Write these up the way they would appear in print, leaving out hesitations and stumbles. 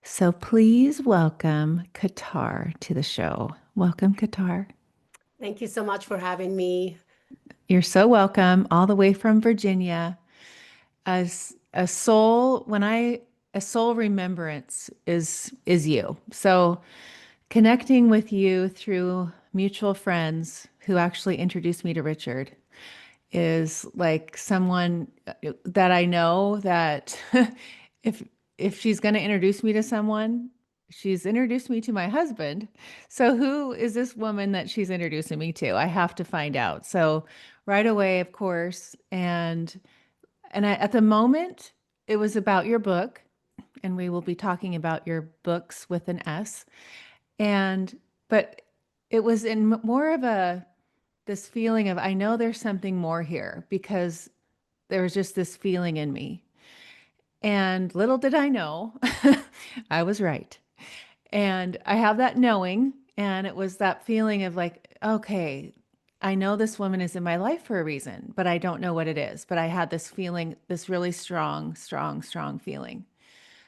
So please welcome Kawtar to the show. Welcome, Kawtar. Thank you so much for having me. You're so welcome, all the way from Virginia. As a soul, a soul remembrance is you. So connecting with you through mutual friends who actually introduced me to Richard is like someone that I know that if if she's going to introduce me to someone, she's introduced me to my husband. So who is this woman that she's introducing me to? I have to find out. So right away, of course, at the moment, it was about your book, and we will be talking about your books with an S. And but it was in more of a this feeling of I know there's something more here because there was just this feeling in me. And little did I know, I was right. And I have that knowing, and it was that feeling of like, okay, I know this woman is in my life for a reason, but I don't know what it is. But I had this feeling, this really strong, strong, strong feeling.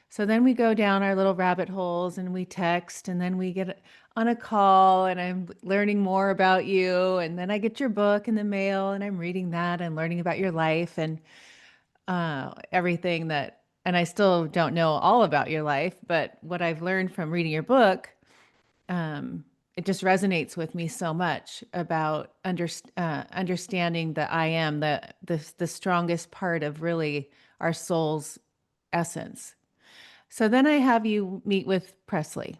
So then we go down our little rabbit holes and we text, and then we get on a call, and I'm learning more about you. And then I get your book in the mail, and I'm reading that and learning about your life and everything that, and I still don't know all about your life, but what I've learned from reading your book, it just resonates with me so much about understanding that I am the strongest part of really our soul's essence. So then I have you meet with Presley.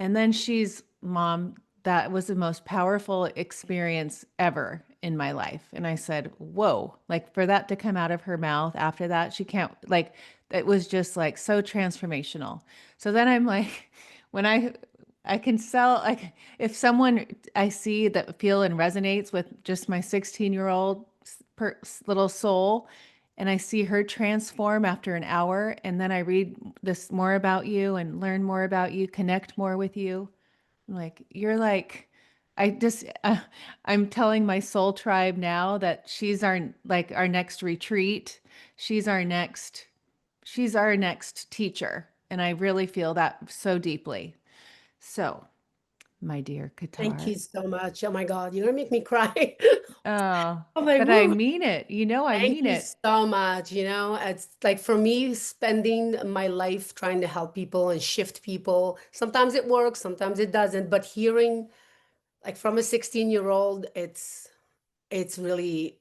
And then she's, Mom, that was the most powerful experience ever in my life. And I said, whoa, like for that to come out of her mouth after that, she can't, like, it was just like so transformational. So then I'm like, when I can sell, like, if someone I see that feel and resonates with just my 16-year-old little soul, and I see her transform after an hour, and then I read this more about you and learn more about you, connect more with you. I'm like, you're like, I just, I'm telling my soul tribe now that she's our next retreat. She's our next, she's our next teacher. And I really feel that so deeply. So, my dear Thank Qatar. you so much. Oh my God, you're gonna make me cry. Oh, I'm like, but I woo. mean it. I Thank mean you it. so much. It's like for me, spending my life trying to help people and shift people. Sometimes it works, sometimes it doesn't. But hearing like from a 16-year-old, it's really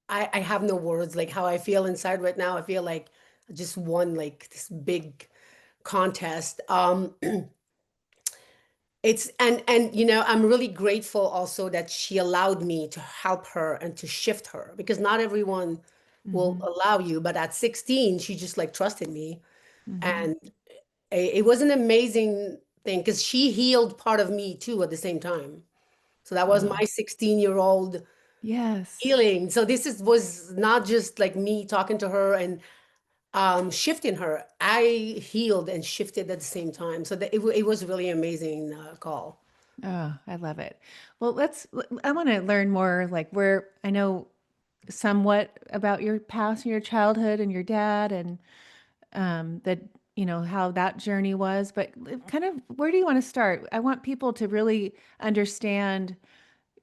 I have no words like how I feel inside right now. I feel like I just won like this big contest. It's and I'm really grateful also that she allowed me to help her and to shift her because not everyone will Hmm. allow you, but at 16 she just like trusted me, Hmm. and it was an amazing thing because she healed part of me too at the same time. So that was Oh, my 16-year-old yes. healing. So this is was not just like me talking to her and shifting her. I healed and shifted at the same time. So it was really amazing call. Oh, I love it. Well, I want to learn more, like where I know somewhat about your past and your childhood and your dad and that, how that journey was, but kind of where do you want to start? I want people to really understand,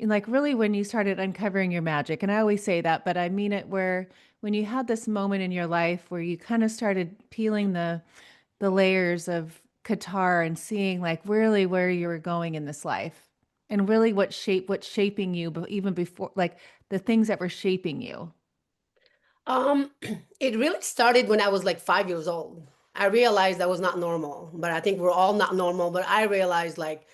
like, really when you started uncovering your magic. And I always say that, but I mean it where when you had this moment in your life where you kind of started peeling the layers of Qatar and seeing like really where you were going in this life and really what's shaping you, but even before like the things that were shaping you. Um, it really started when I was like 5 years old. I realized I was not normal, but I think we're all not normal. But I realized like,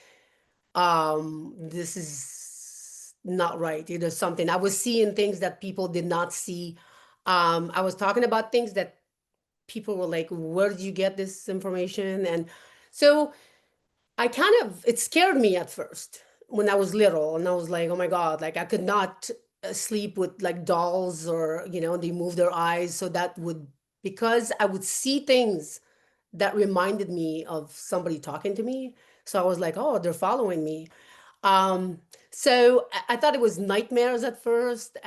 this is not right. It is something. I was seeing things that people did not see. I was talking about things that people were like, "Where did you get this information?" And so I kind of, it scared me at first when I was little, and I was like, oh my God, like I could not sleep with like dolls or, they move their eyes. So that would, because I would see things that reminded me of somebody talking to me. So I was like, oh, they're following me. Um, so I thought it was nightmares at first.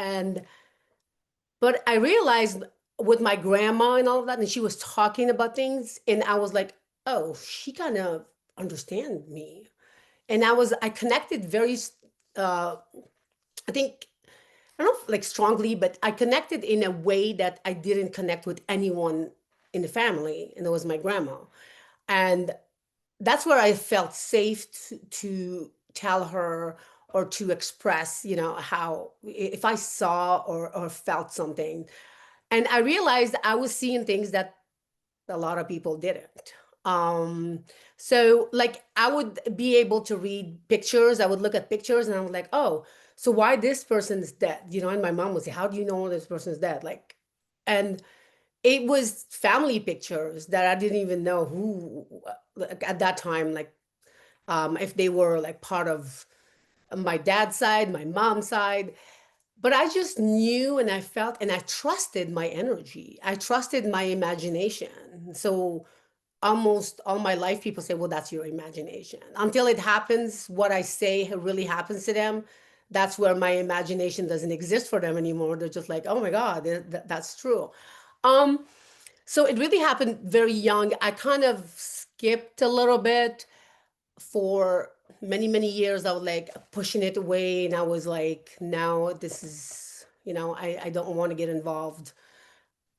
But I realized with my grandma and all of that, and she was talking about things, and I was like, oh, she kind of understand me. And I connected uh I think, I don't know if, like, strongly, but I connected in a way that I didn't connect with anyone in the family, and it was my grandma. And that's where I felt safe to tell her or to express, how, if I saw or felt something. And I realized I was seeing things that a lot of people didn't. Um, so, like, I would be able to read pictures. I would look at pictures and I was like, oh, so why this person is dead? And my mom would say, how do you know this person is dead? Like, and it was family pictures that I didn't even know who, like, at that time, like, if they were like part of my dad's side, my mom's side. But I just knew and I felt and I trusted my energy. I trusted my imagination. So almost all my life, people say, well, that's your imagination. Until it happens, what I say really happens to them. That's where my imagination doesn't exist for them anymore. They're just like, oh my God, that's true. Um, so it really happened very young. I kind of skipped a little bit for many, many years. I was like pushing it away, and I was like, now this is, I don't want to get involved.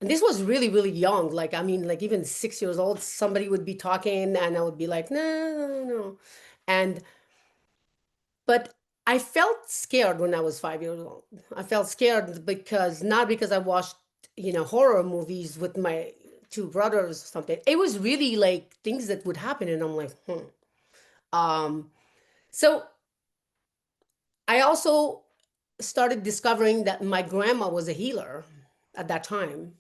And this was really, really young. Like, I mean, like even 6 years old, somebody would be talking, and I would be like, no, no, no. And, but I felt scared when I was 5 years old. I felt scared because, not because I watched, horror movies with my two brothers or something. It was really like things that would happen, and I'm like, hmm. Um, so I also started discovering that my grandma was a healer at that time.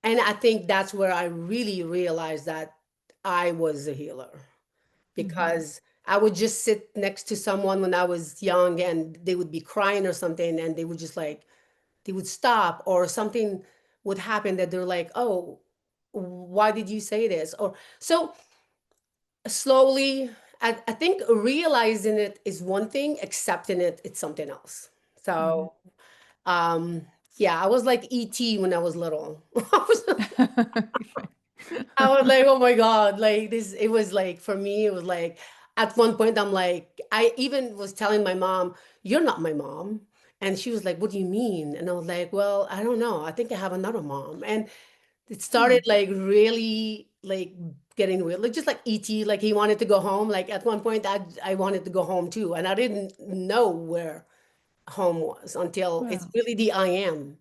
And I think that's where I really realized that I was a healer, Hmm. because I would just sit next to someone when I was young and they would be crying or something, and they would just like, they would stop, or something would happen that they're like, oh, why did you say this? Or so slowly, I think realizing it is one thing, accepting it's something else. Hmm. So, um, yeah, I was like ET when I was little. I was like, oh my God, like this, it was like, for me, it was like, at one point, I'm like, I even was telling my mom, you're not my mom. And she was like, what do you mean? And I was like, well, I don't know. I think I have another mom. And it Hmm. started like really like getting weird, like just like ET, like he wanted to go home. Like at one point, I wanted to go home too. And I didn't know where home was until it's Wow. really the I am.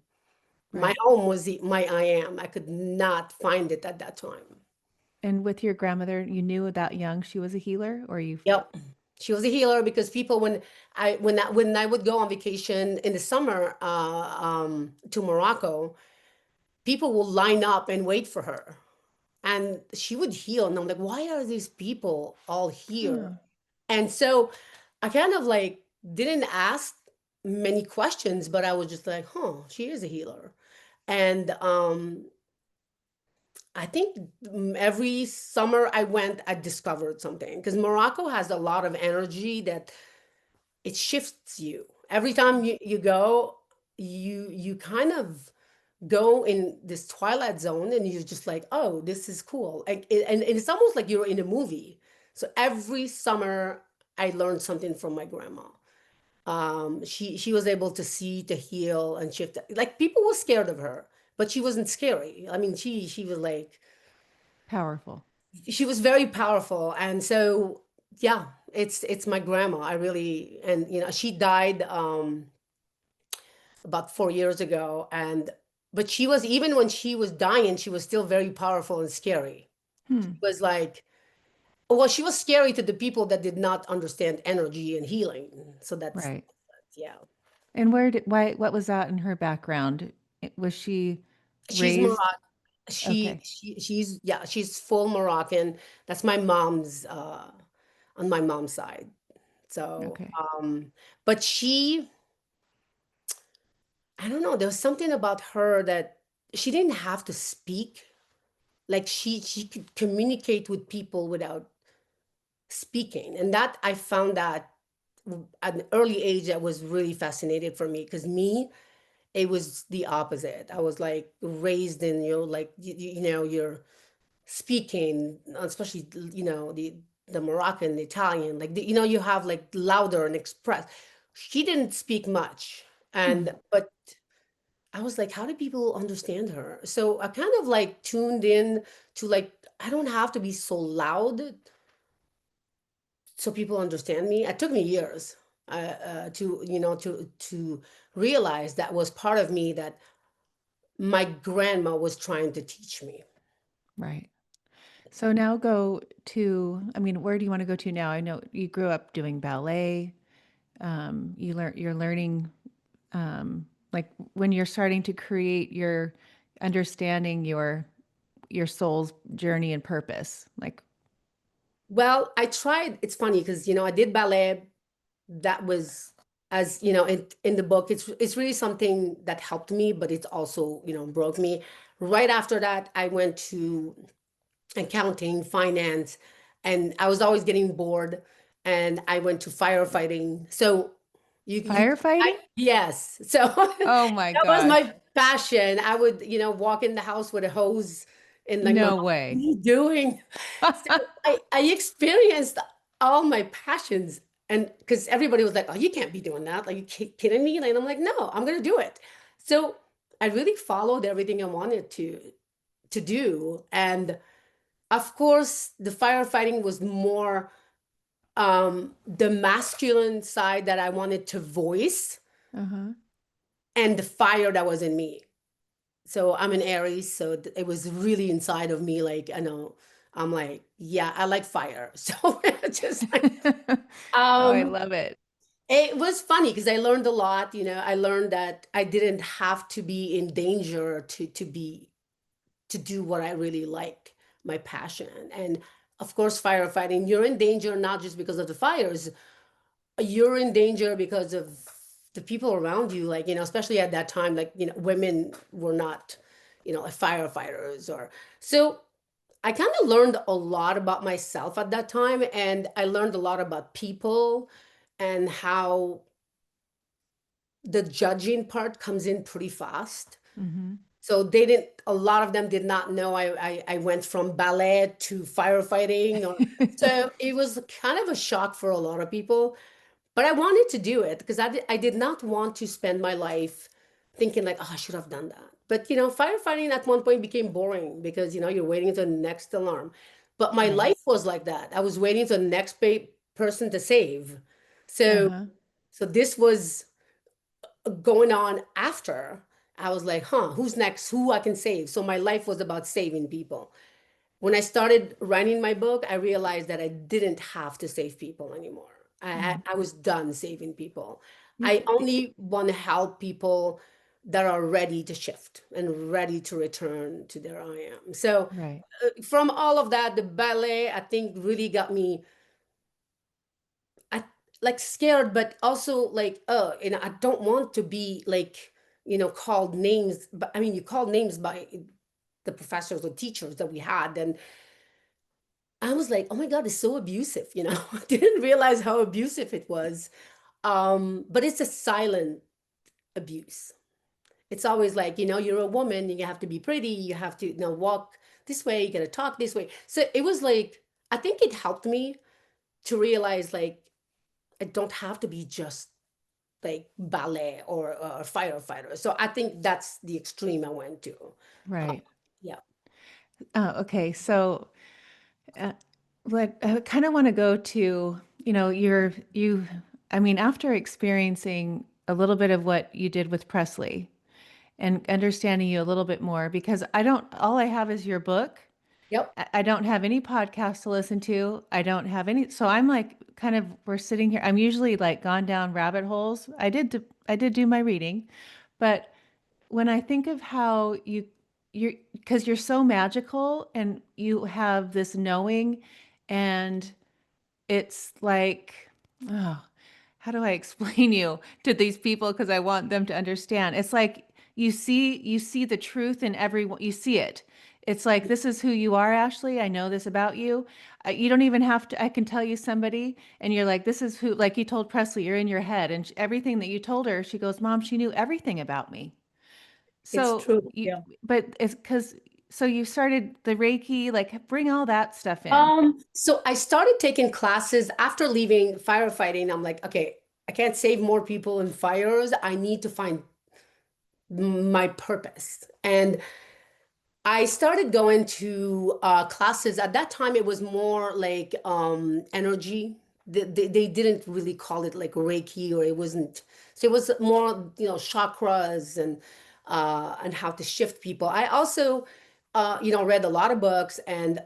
My Right. home was my I am. I could not find it at that time. And with your grandmother, you knew that young she was a healer, or you? Yep. She was a healer because people, when I would go on vacation in the summer to Morocco, people will line up and wait for her, and she would heal. And I'm like, why are these people all here? Hmm. And so I kind of like didn't ask many questions, but I was just like, huh, she is a healer. And I think every summer I went, I discovered something, because Morocco has a lot of energy that it shifts you. Every time you go, you kind of go in this twilight zone, and you're just like, oh, this is cool. And it's almost like you're in a movie. So every summer I learned something from my grandma. She was able to see, to heal, and shift. Like, people were scared of her, but she wasn't scary. I mean, she was like, Powerful. she was very powerful. And so, yeah, it's my grandma. I really, and she died about 4 years ago. And but she was, even when she was dying, she was still very powerful and scary. Hmm. It was like, well, she was scary to the people that did not understand energy and healing. So that's, Right. yeah. And what was that in her background? Was she She's raised? Moroccan. Okay. She's, yeah, she's full Moroccan. That's my mom's on my mom's side. So, Okay. but I don't know, there was something about her that she didn't have to speak. Like, she could communicate with people without speaking. And that, I found that at an early age, that was really fascinating for me, because me, it was the opposite. I was like raised in, like you're speaking, especially the Moroccan, the Italian, like you have like louder and express. She didn't speak much, Hmm. and but I was like, how do people understand her? So I kind of like tuned in to like I don't have to be so loud so people understand me. It took me years to to realize that was part of me that my grandma was trying to teach me. Right. So now go to, I mean, where do you want to go to now? I know you grew up doing ballet. You're learning, like when you're starting to create your understanding your soul's journey and purpose. Like, Well, I tried. It's funny because I did ballet. That was, as in the book, it's really something that helped me, but it's also broke me. Right after that, I went to accounting, finance, and I was always getting bored. And I went to firefighting. So firefighting? yes. So Oh my that was gosh. my passion. I would, walk in the house with a hose and like, my mom, No what are way. you doing? So I experienced all my passions, and because everybody was like, "Oh, you can't be doing that. Like, you kidding me?" Like, and I'm like, "No, I'm gonna do it." So I really followed everything I wanted to do, and of course, the firefighting was more the masculine side that I wanted to voice, Uh-huh. and the fire that was in me. So I'm an Aries, so it was really inside of me. Like I know, I'm like, yeah, I like fire. So just like, Oh, I um, love it. it was funny because I learned a lot. I learned that I didn't have to be in danger to do what I really like, my passion. And of course, firefighting, you're in danger not just because of the fires, you're in danger because of the people around you, like especially at that time, like women were not like firefighters. Or so I kind of learned a lot about myself at that time, and I learned a lot about people and how the judging part comes in pretty fast. Hmm. So they didn't, a lot of them did not know I went from ballet to firefighting, or so it was kind of a shock for a lot of people. But I wanted to do it because I did not want to spend my life thinking like, oh, I should have done that. But firefighting at one point became boring because you're waiting until the next alarm. But my Right. life was like that. I was waiting for the next person to save. So Uh-huh. this was going on after. I was like, huh, who's next? Who I can save? So my life was about saving people. When I started writing my book, I realized that I didn't have to save people anymore. I, Mm. I was done saving people. You, I only want to help people that are ready to shift and ready to return to their I am. So, right. from all of that, the ballet, I think, really got me, I like scared, but also like, I don't want to be like, called names. But I mean, you called names by the professors or teachers that we had, and I was like, oh my God, it's so abusive, I didn't realize how abusive it was. But it's a silent abuse. It's always like, you're a woman, you have to be pretty, you have to, walk this way, you gotta talk this way. So it was like, I think it helped me to realize like I don't have to be just like ballet or firefighter. So I think that's the extreme I went to. Uh, Right. yeah. Okay. So, uh, what I kind of want to go to, I mean, after experiencing a little bit of what you did with Presley and understanding you a little bit more, because all I have is your book. Yep. I don't have any podcasts to listen to. I don't have any. So I'm like, we're sitting here. I'm usually like gone down rabbit holes. I did do my reading, but when I think of how because you're so magical and you have this knowing, and it's like, oh, how do I explain you to these people? Because I want them to understand. It's like you see the truth in everyone. You see it. It's like, this is who you are, Ashley. I know this about you. You don't even have to. I can tell you somebody, and you're like, this is who. Like you told Presley, you're in your head, and everything that you told her, she goes, Mom, she knew everything about me. It's So true. you, Yeah. but it's because, so you started the Reiki, like bring all that stuff in. So I started taking classes after leaving firefighting. I'm like, okay, I can't save more people in fires. I need to find my purpose. And I started going to classes. At that time, it was more like energy. They didn't really call it like Reiki, or it wasn't. So it was more, chakras and how to shift people. I also, read a lot of books, and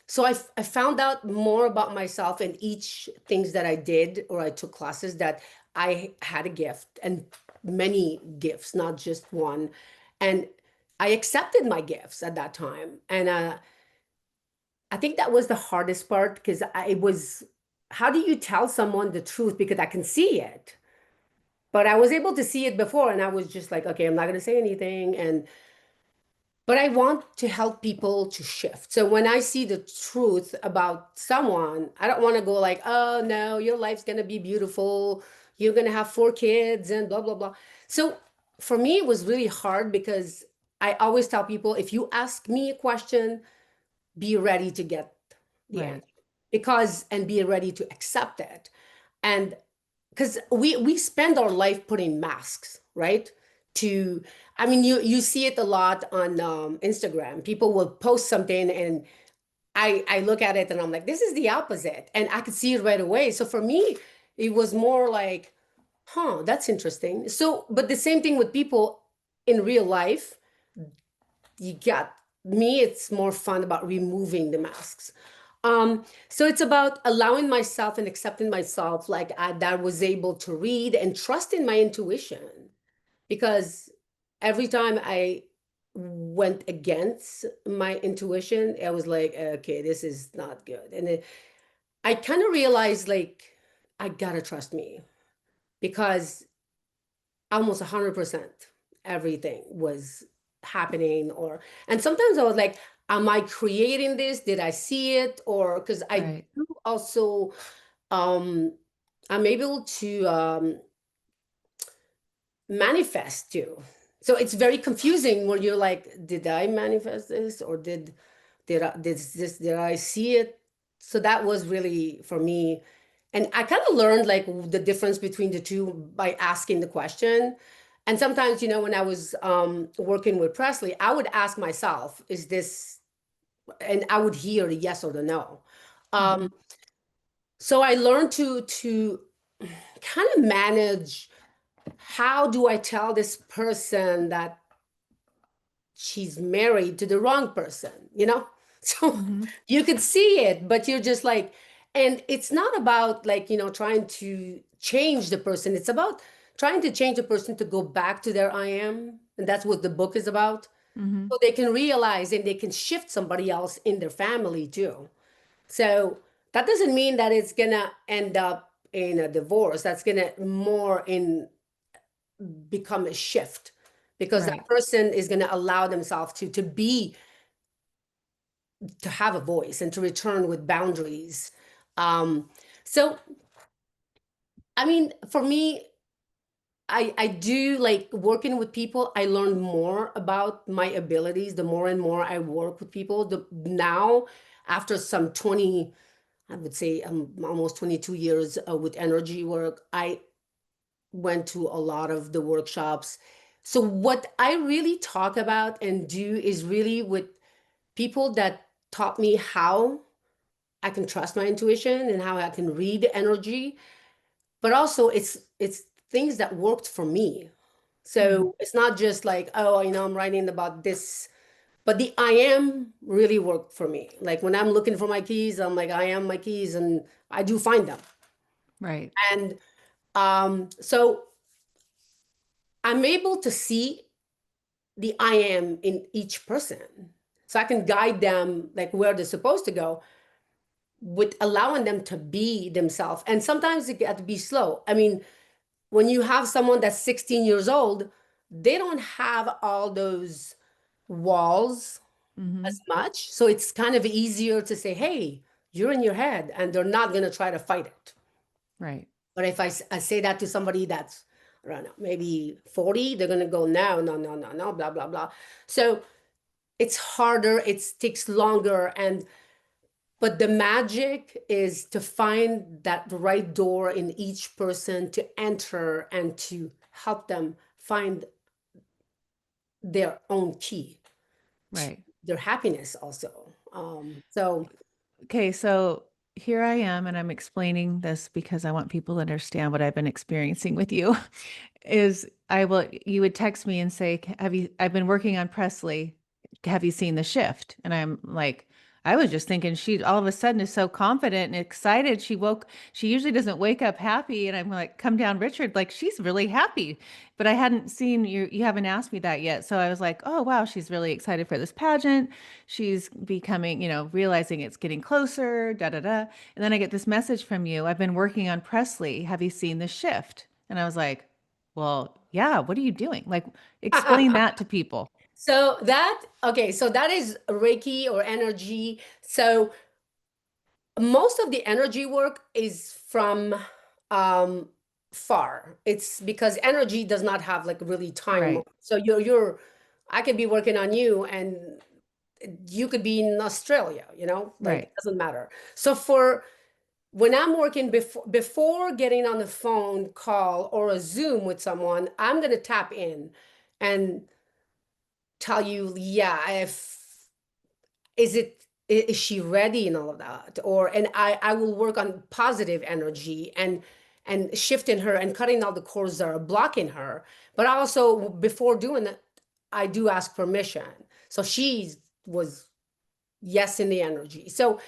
so I found out more about myself in each things that I did or I took classes, that I had a gift, and many gifts, not just one. And I accepted my gifts at that time. And I think that was the hardest part, because I was, how do you tell someone the truth? Because I can see it. But I was able to see it before, and I was just like, okay, I'm not going to say anything. And but I want to help people to shift. So when I see the truth about someone, I don't want to go like, oh no, your life's going to be beautiful. You're going to have 4 kids and blah, blah, blah. So for me, it was really hard, because I always tell people, if you ask me a question, be ready to get the Right. answer, because, and be ready to accept it. And because we spend our life putting masks, right? To, I mean, you see it a lot on Instagram. People will post something, and I look at it and I'm like, this is the opposite, and I could see it right away. So for me, it was more like, huh, that's interesting. So, but the same thing with people in real life. You got me. It's more fun about removing the masks. So it's about allowing myself and accepting myself, like that was able to read and trust in my intuition, because every time I went against my intuition, I was like, okay, this is not good. And I kind of realized, like, I gotta trust me, because almost 100% everything was happening. Or, and sometimes I was like, am I creating this? Did I see it? Or because I Right. do also, um I'm able to manifest too. So it's very confusing, where you're like, did I manifest this, or did I see it? So that was really for me. And I kind of learned like the difference between the two by asking the question. And sometimes, when I was working with Presley, I would ask myself, is this, and I would hear the yes or the no. Hmm. So I learned to kind of manage, how do I tell this person that she's married to the wrong person, So Hmm. you could see it, but you're just like, and it's not about like, trying to change the person. It's about trying to change the person to go back to their I am. And that's what the book is about. Hmm. So they can realize, and they can shift somebody else in their family too. So that doesn't mean that it's gonna end up in a divorce. That's gonna more in become a shift, because that Right. person is going to allow themselves to have a voice and to return with boundaries. So I mean, for me, I do like working with people. I learn more about my abilities the more and more I work with people. The now, after some 20, I would say almost 22 years with energy work, I went to a lot of the workshops. So what I really talk about and do is really with people that taught me how I can trust my intuition and how I can read energy, but also it's things that worked for me. Hmm. So it's not just like, oh, I'm writing about this, but the I am really worked for me. Like when I'm looking for my keys, I'm like, I am my keys, and I do find them. Right. And so I'm able to see the I am in each person. So I can guide them like where they're supposed to go, with allowing them to be themselves. And sometimes it got to be slow. I mean, when you have someone that's 16 years old, they don't have all those walls Hmm. as much. So it's kind of easier to say, hey, you're in your head, and they're not going to try to fight it. Right. But if I say that to somebody that's I don't know, maybe 40, they're going to go, no, no, no, no, no, blah, blah, blah. So it's harder, it takes longer. And but the magic is to find that right door in each person to enter and to help them find their own key to Right. their happiness also. So Okay, so here I am, and I'm explaining this because I want people to understand what I've been experiencing with you. Is you would text me and say, Have you, I've been working on Presley. Have you seen the shift? And I'm like, I was just thinking she all of a sudden is so confident and excited. She usually doesn't wake up happy. And I'm like, come down, Richard, like she's really happy. But I hadn't seen you haven't asked me that yet. So I was like, oh, wow, she's really excited for this pageant. She's becoming, realizing it's getting closer, da da da. And then I get this message from you. I've been working on Presley. Have you seen the shift? And I was like, well, yeah, what are you doing? Like, explain that to people. so that okay, so that is Reiki or energy. So most of the energy work is from um far. It's because energy does not have like really time. Right, So you're I could be working on you and you could be in Australia, like right. it doesn't matter. So for when I'm working before getting on the phone call or a Zoom with someone, I'm gonna tap in and tell you, yeah, if is it is she ready and all of that, or and I will work on positive energy and shifting her and cutting all the cords that are blocking her. But also before doing that, I do ask permission. So she was yes in the energy. So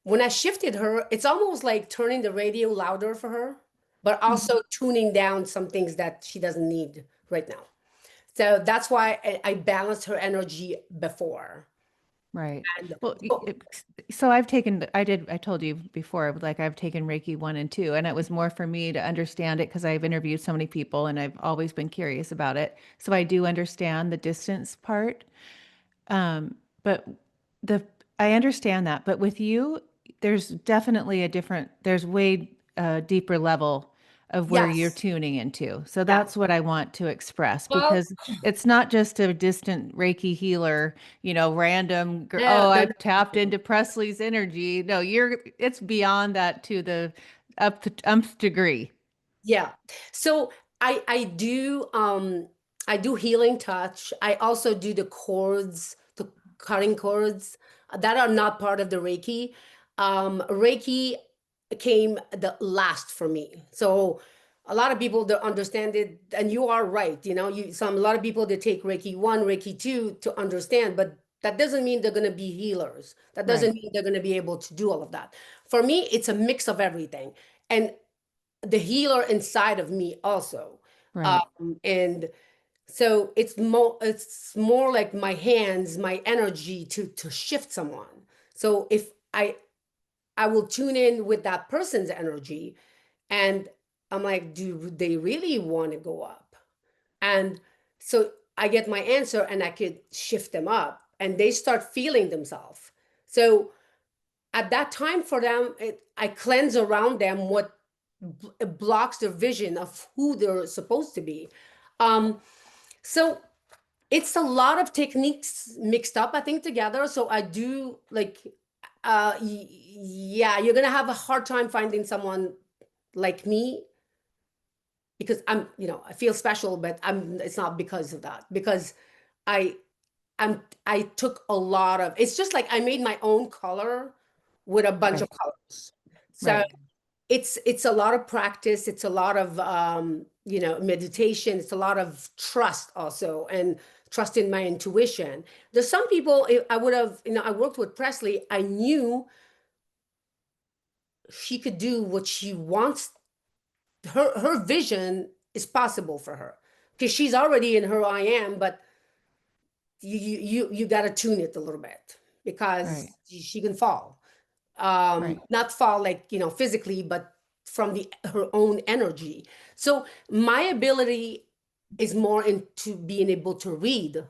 when I shifted her, it's almost like turning the radio louder for her, but Mhm. also tuning down some things that she doesn't need right now. So that's why I balanced her energy before. Right. And Well, so, so I told you before, like I've taken Reiki 1 and 2, and it was more for me to understand it because I've interviewed so many people and I've always been curious about it. So I do understand the distance part. But the I understand that, but with you, there's definitely there's way deeper level of where you're yes, tuning into. So yeah. that's what I want to express Well, because it's not just a distant Reiki healer, random, no, oh, no, I've tapped no. into Presley's energy. No, it's beyond that to the up to umpth degree. Yeah. So I do healing touch. I also do the cords, the cutting cords that are not part of the Reiki. Reiki came the last for me. So a lot of people don't understand it, and you are right. A lot of people they take Reiki 1, Reiki 2 to understand, but that doesn't mean they're going to be healers. That doesn't Right, mean they're going to be able to do all of that. For me, it's a mix of everything. And the healer inside of me also. right, And so it's more like my hands, my energy to shift someone. So if I will tune in with that person's energy and I'm like, do they really want to go up? And so I get my answer and I could shift them up and they start feeling themselves. So at that time for them, I cleanse around them what blocks their vision of who they're supposed to be. Um, so it's a lot of techniques mixed up, I think, together. So I do like, yeah, you're gonna have a hard time finding someone like me because I feel special, but it's not because of that. Because I, I took a lot of. It's just like I made my own color with a bunch of right, colors. So right. it's a lot of practice, it's a lot of meditation, it's a lot of trust also, and trust in my intuition. There's some people I would have, I worked with Presley, I knew she could do what she wants. Her vision is possible for her because she's already in her I am, but you got to tune it a little bit because Right, she can fall, right, not fall like physically, but from the her own energy. So my ability is more into being able to read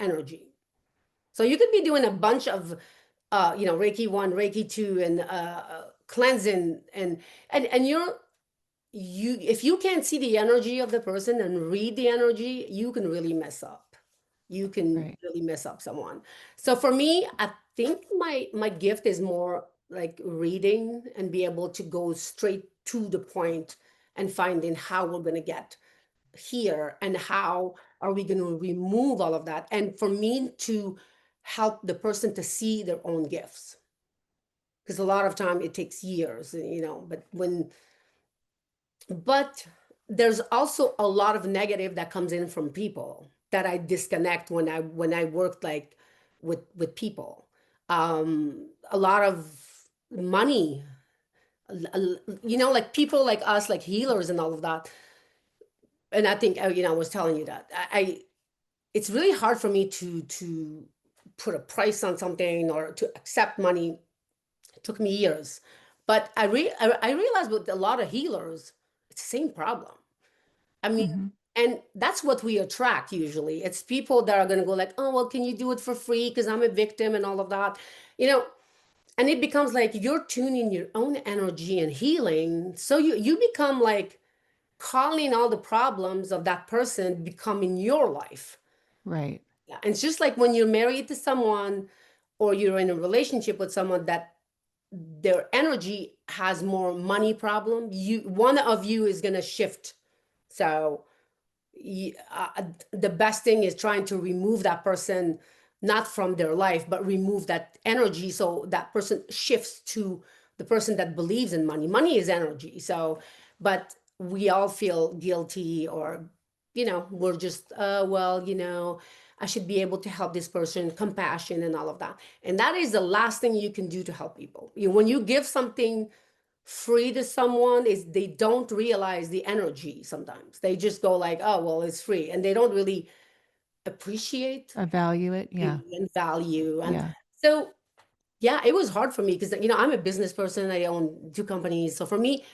energy. So you could be doing a bunch of Reiki 1, Reiki 2, and cleansing, and you're you, if you can't see the energy of the person and read the energy, you can really mess up. You can Right. really mess up someone. So for me, I think my gift is more like reading and be able to go straight to the point and finding how we're going to get here and how are we going to remove all of that. And for me to help the person to see their own gifts, because a lot of time it takes years, but but there's also a lot of negative that comes in from people that I disconnect when I worked like with people. A lot of money, like people like us, like healers and all of that. And I think, I was telling you that it's really hard for me to put a price on something or to accept money. It took me years, but I realized with a lot of healers, it's the same problem. I mean, Hmm. and that's what we attract usually. It's people that are going to go like, oh, well, can you do it for free? Because I'm a victim and all of that, you know. And it becomes like you're tuning your own energy and healing. So you become like calling all the problems of that person becoming your life. Right. Yeah. And it's just like when you're married to someone or you're in a relationship with someone that their energy has more money problem, one of you is going to shift. So the best thing is trying to remove that person, not from their life, but remove that energy so that person shifts to the person that believes in money. Money is energy. So, but we all feel guilty, or we're just well, I should be able to help this person, compassion and all of that. And that is the last thing you can do to help people. When you give something free to someone, is they don't realize the energy. Sometimes they just go like, oh well, it's free, and they don't really appreciate Evaluate. Yeah. and value. And Yeah. so yeah, it was hard for me because I'm a business person. I own two companies, so for me,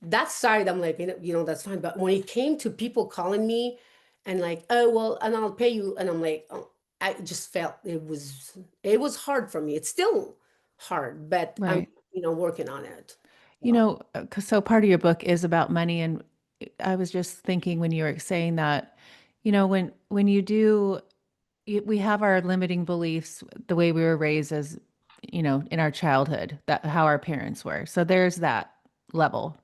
that side, I'm like, that's fine. But when it came to people calling me and like, oh well, and I'll pay you, and I'm like, oh, I just felt it was hard for me. It's still hard, but I'm Right. working on it. You So. know, 'cause so part of your book is about money, and I was just thinking when you were saying that, when you do, we have our limiting beliefs, the way we were raised as, in our childhood, that how our parents were. So there's that level,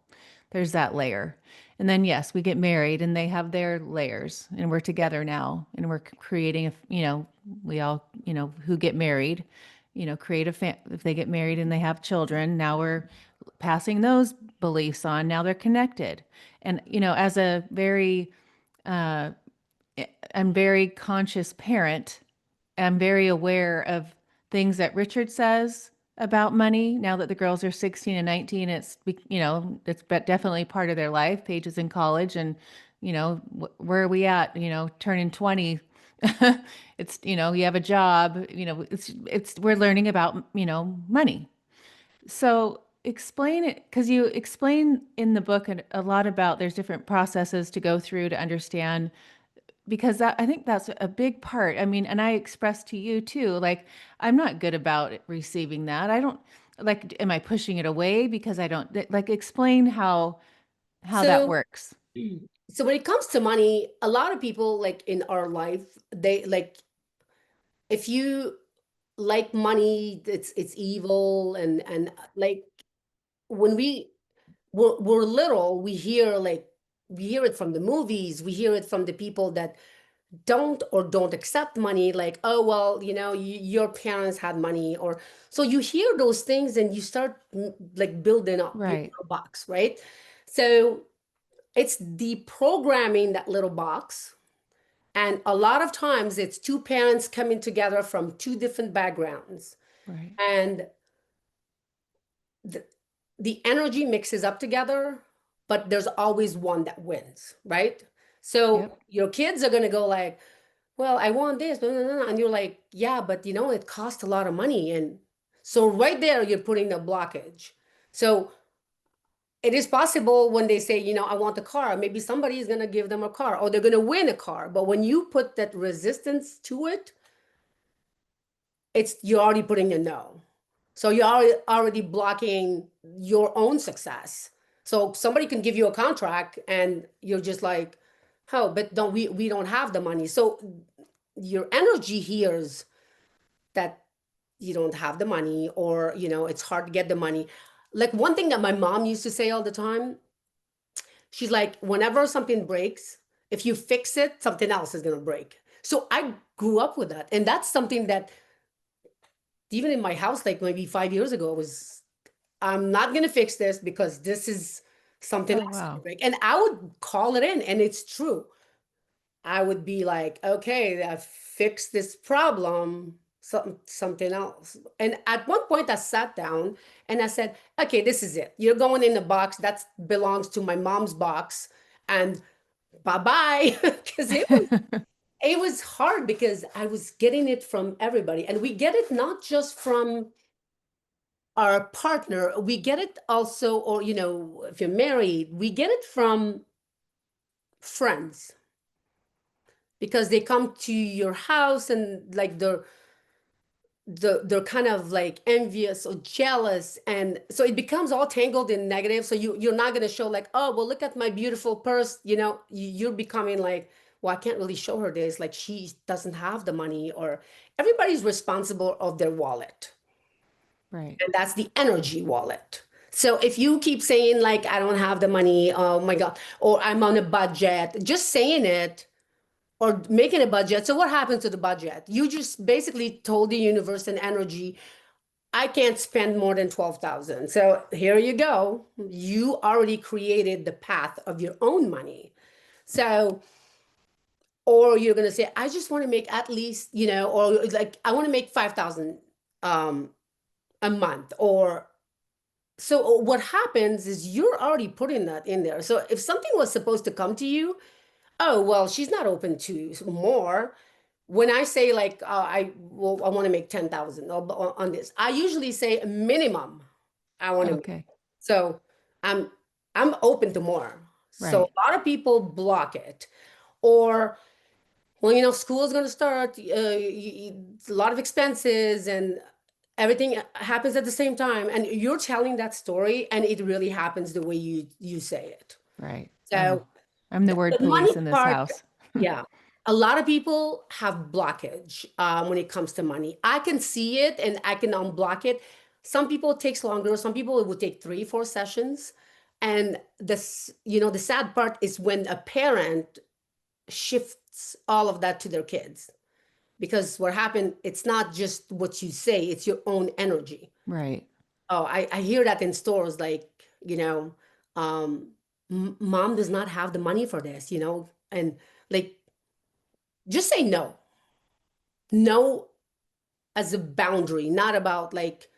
there's that layer. And then yes, we get married and they have their layers, and we're together now and we're creating we all, who get married, create if they get married and they have children, now we're passing those beliefs on. Now they're connected. And, as a very, uh, I'm very conscious parent. I'm very aware of things that Richard says about money. Now that the girls are 16 and 19, it's definitely part of their life. Paige is in college, and where are we at? Turning 20. It's, you have a job. It's we're learning about money. So explain it, because you explain in the book a lot about there's different processes to go through to understand, because I think that's a big part. I mean, and I expressed to you too, like, I'm not good about receiving that. I don't like, am I pushing it away because I don't like, explain how that So, works. so when it comes to money, a lot of people like in our life, they like if you like money, it's evil, and like when we're little, we hear it from the movies, we hear it from the people that don't accept money, like, oh well, your parents had money, or so you hear those things and you start like building up your Right, little box, right? So it's deprogramming that little box. And a lot of times it's two parents coming together from two different backgrounds. right. And the, the energy mixes up together, but there's always one that wins, right? So Yep. your kids are going to go like, well, I want this, blah, blah, blah. And you're like, yeah, but it costs a lot of money. And so right there, you're putting a blockage. So it is possible when they say, I want a car, maybe somebody is going to give them a car or they're going to win a car. But when you put that resistance to it, you're already putting a no. So you're already blocking your own success. So somebody can give you a contract and you're just like, oh, but don't we don't have the money. So your energy hears that you don't have the money, or it's hard to get the money. Like one thing that my mom used to say all the time, she's like, whenever something breaks, if you fix it, something else is going to break. So I grew up with that, and that's something that even in my house, like maybe 5 years ago, was, I'm not going to fix this because this is something Oh, else is going to wow. break. And I would call it in, and it's true. I would be like, okay, I fixed this problem, something else. And at one point I sat down and I said, okay, this is it. You're going in the box that belongs to my mom's box, and bye-bye. Because it was hard because I was getting it from everybody. And we get it not just from our partner, we get it also, or if you're married, we get it from friends, because they come to your house and like they're kind of like envious or jealous, and so it becomes all tangled in negative. So you're not going to show like, oh well, look at my beautiful purse. You're becoming like, well, I can't really show her this, like she doesn't have the money. Or everybody's responsible of their wallet, Right. and that's the energy wallet. So if you keep saying like, I don't have the money, oh my god, or I'm on a budget, just saying it or making a budget. So what happens to the budget? You just basically told the universe and energy, I can't spend more than 12,000. So here you go. You already created the path of your own money. So, or you're going to say, I just want to make at least, or like, I want to make 5,000 um, a month. Or so what happens is you're already putting that in there. So if something was supposed to come to you, oh, well, she's not open to more. When I say like, I want to make 10,000 on this, I usually say minimum I want to make. Okay. So I'm I'm open to more. So Right. a lot of people block it, or well, school is going to start. A lot of expenses and everything happens at the same time, and you're telling that story, and it really happens the way you say it. Right. Oh, So I'm the word the money police in this part, house. yeah. A lot of people have blockage when it comes to money. I can see it and I can unblock it. Some people it takes longer. Some people it would take 3, 4 sessions. And the sad part is when a parent shifts all of that to their kids. Because what happened, it's not just what you say, it's your own energy. Right. Oh, I hear that in stores, like, um, mom does not have the money for this, and like, just say no. No as a boundary, not about like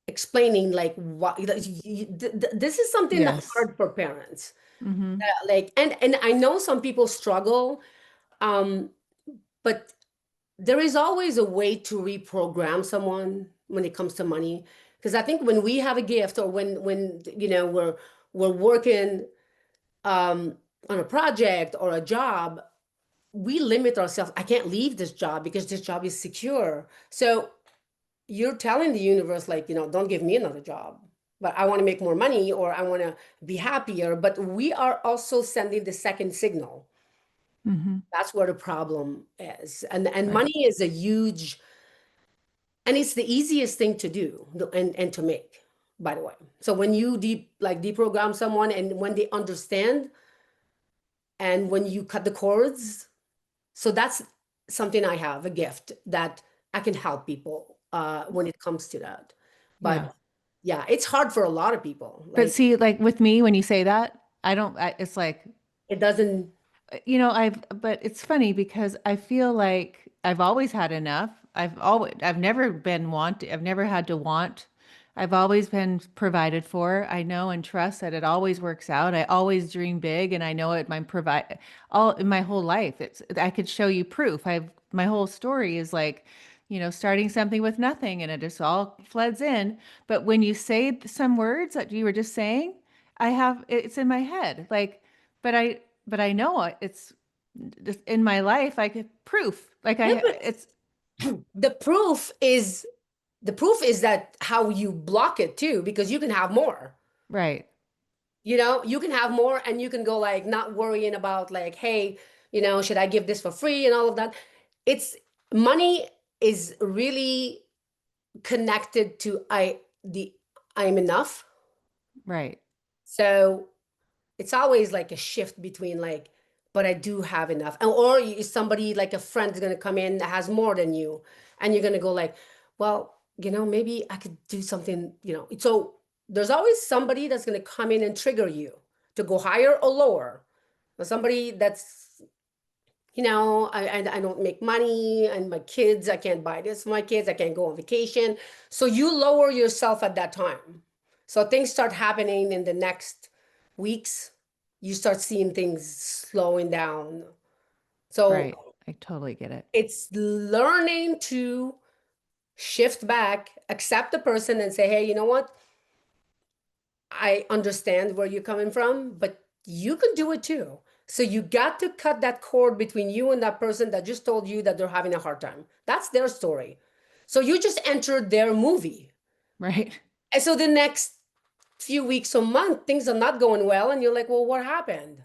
explaining like what this is something Yes. hard for parents. Mm-hmm. Like, and I know some people struggle, um, but there is always a way to reprogram someone when it comes to money. Because I think when we have a gift, or when we're working on a project or a job, we limit ourselves. I can't leave this job because this job is secure. So you're telling the universe, like, don't give me another job, but I want to make more money, or I want to be happier. But we are also sending the second signal. Mm-hmm. That's where the problem is. And Right. money is a huge, and it's the easiest thing to do, and to make, by the way. So when you deprogram someone, and when they understand, and when you cut the cords, so that's something I have, a gift that I can help people when it comes to that. Yeah. But yeah, it's hard for a lot of people. But Like, see, like with me, when you say that, it's like, it doesn't. but it's funny because I feel like I've always had enough. I've never been I've never had to want. I've always been provided for. I know and trust that it always works out. I always dream big and I know it, all in my whole life. I could show you proof. My whole story is like, starting something with nothing and it just all floods in. But when you say some words that you were just saying, it's in my head. Like, but I know it's just in my life. I get proof. Yeah, but It's the proof is that how you block it too, because you can have more. right. You know, you can have more and you can go like not worrying about like, hey, should I give this for free and all of that. It's money is really connected to the I'm enough. Right. So it's always like a shift between like, but I do have enough. Or somebody like a friend is going to come in that has more than you, and you're going to go like, well, maybe I could do something, So there's always somebody that's going to come in and trigger you to go higher or lower. Or somebody that's, I don't make money, and my kids, I can't buy this for my kids. I can't go on vacation. So you lower yourself at that time. So things start happening in the next weeks. You start seeing things slowing down. Right. So I totally get it. it's learning to shift back, accept the person and say, hey, you know what? I understand where you're coming from, but you can do it too. So you got to cut that cord between you and that person that just told you that they're having a hard time. That's their story. So you just entered their movie. Right. And so the next few weeks or month, things are not going well. And you're like, well, what happened?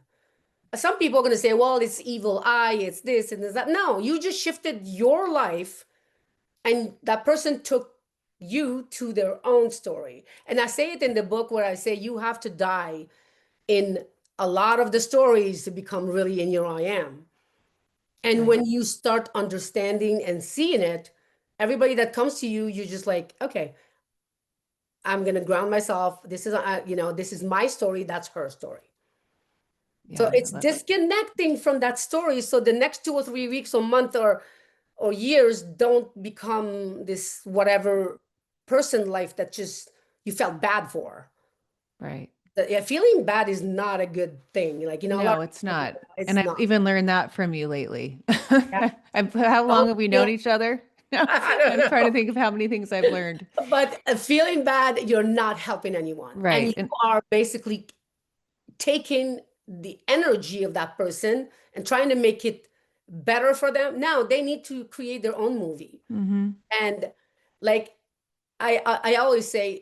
Some people are going to say, well, it's evil eye, it's this and it's that. No, you just shifted your life, and that person took you to their own story. And I say it in the book where I say you have to die in a lot of the stories to become really in your I am. And Right. when you start understanding and seeing it, everybody that comes to you, you're just like, okay, I'm gonna ground myself. This is my story. That's her story. So Yeah. it's disconnecting from that story. So the next 2 or 3 weeks or month or years don't become this whatever person life that just you felt bad for. Right. Yeah, feeling bad is not a good thing. Like, a lot No, of it's people, not. And it's I've not. even learned that from you lately. Yeah. How long So, have we known each other? I don't I'm trying to know. think of how many things I've learned. But feeling bad, you're not helping anyone. And Right. you And are basically taking the energy of that person and trying to make it better for them. Now they need to create their own movie. hmm And like I always say,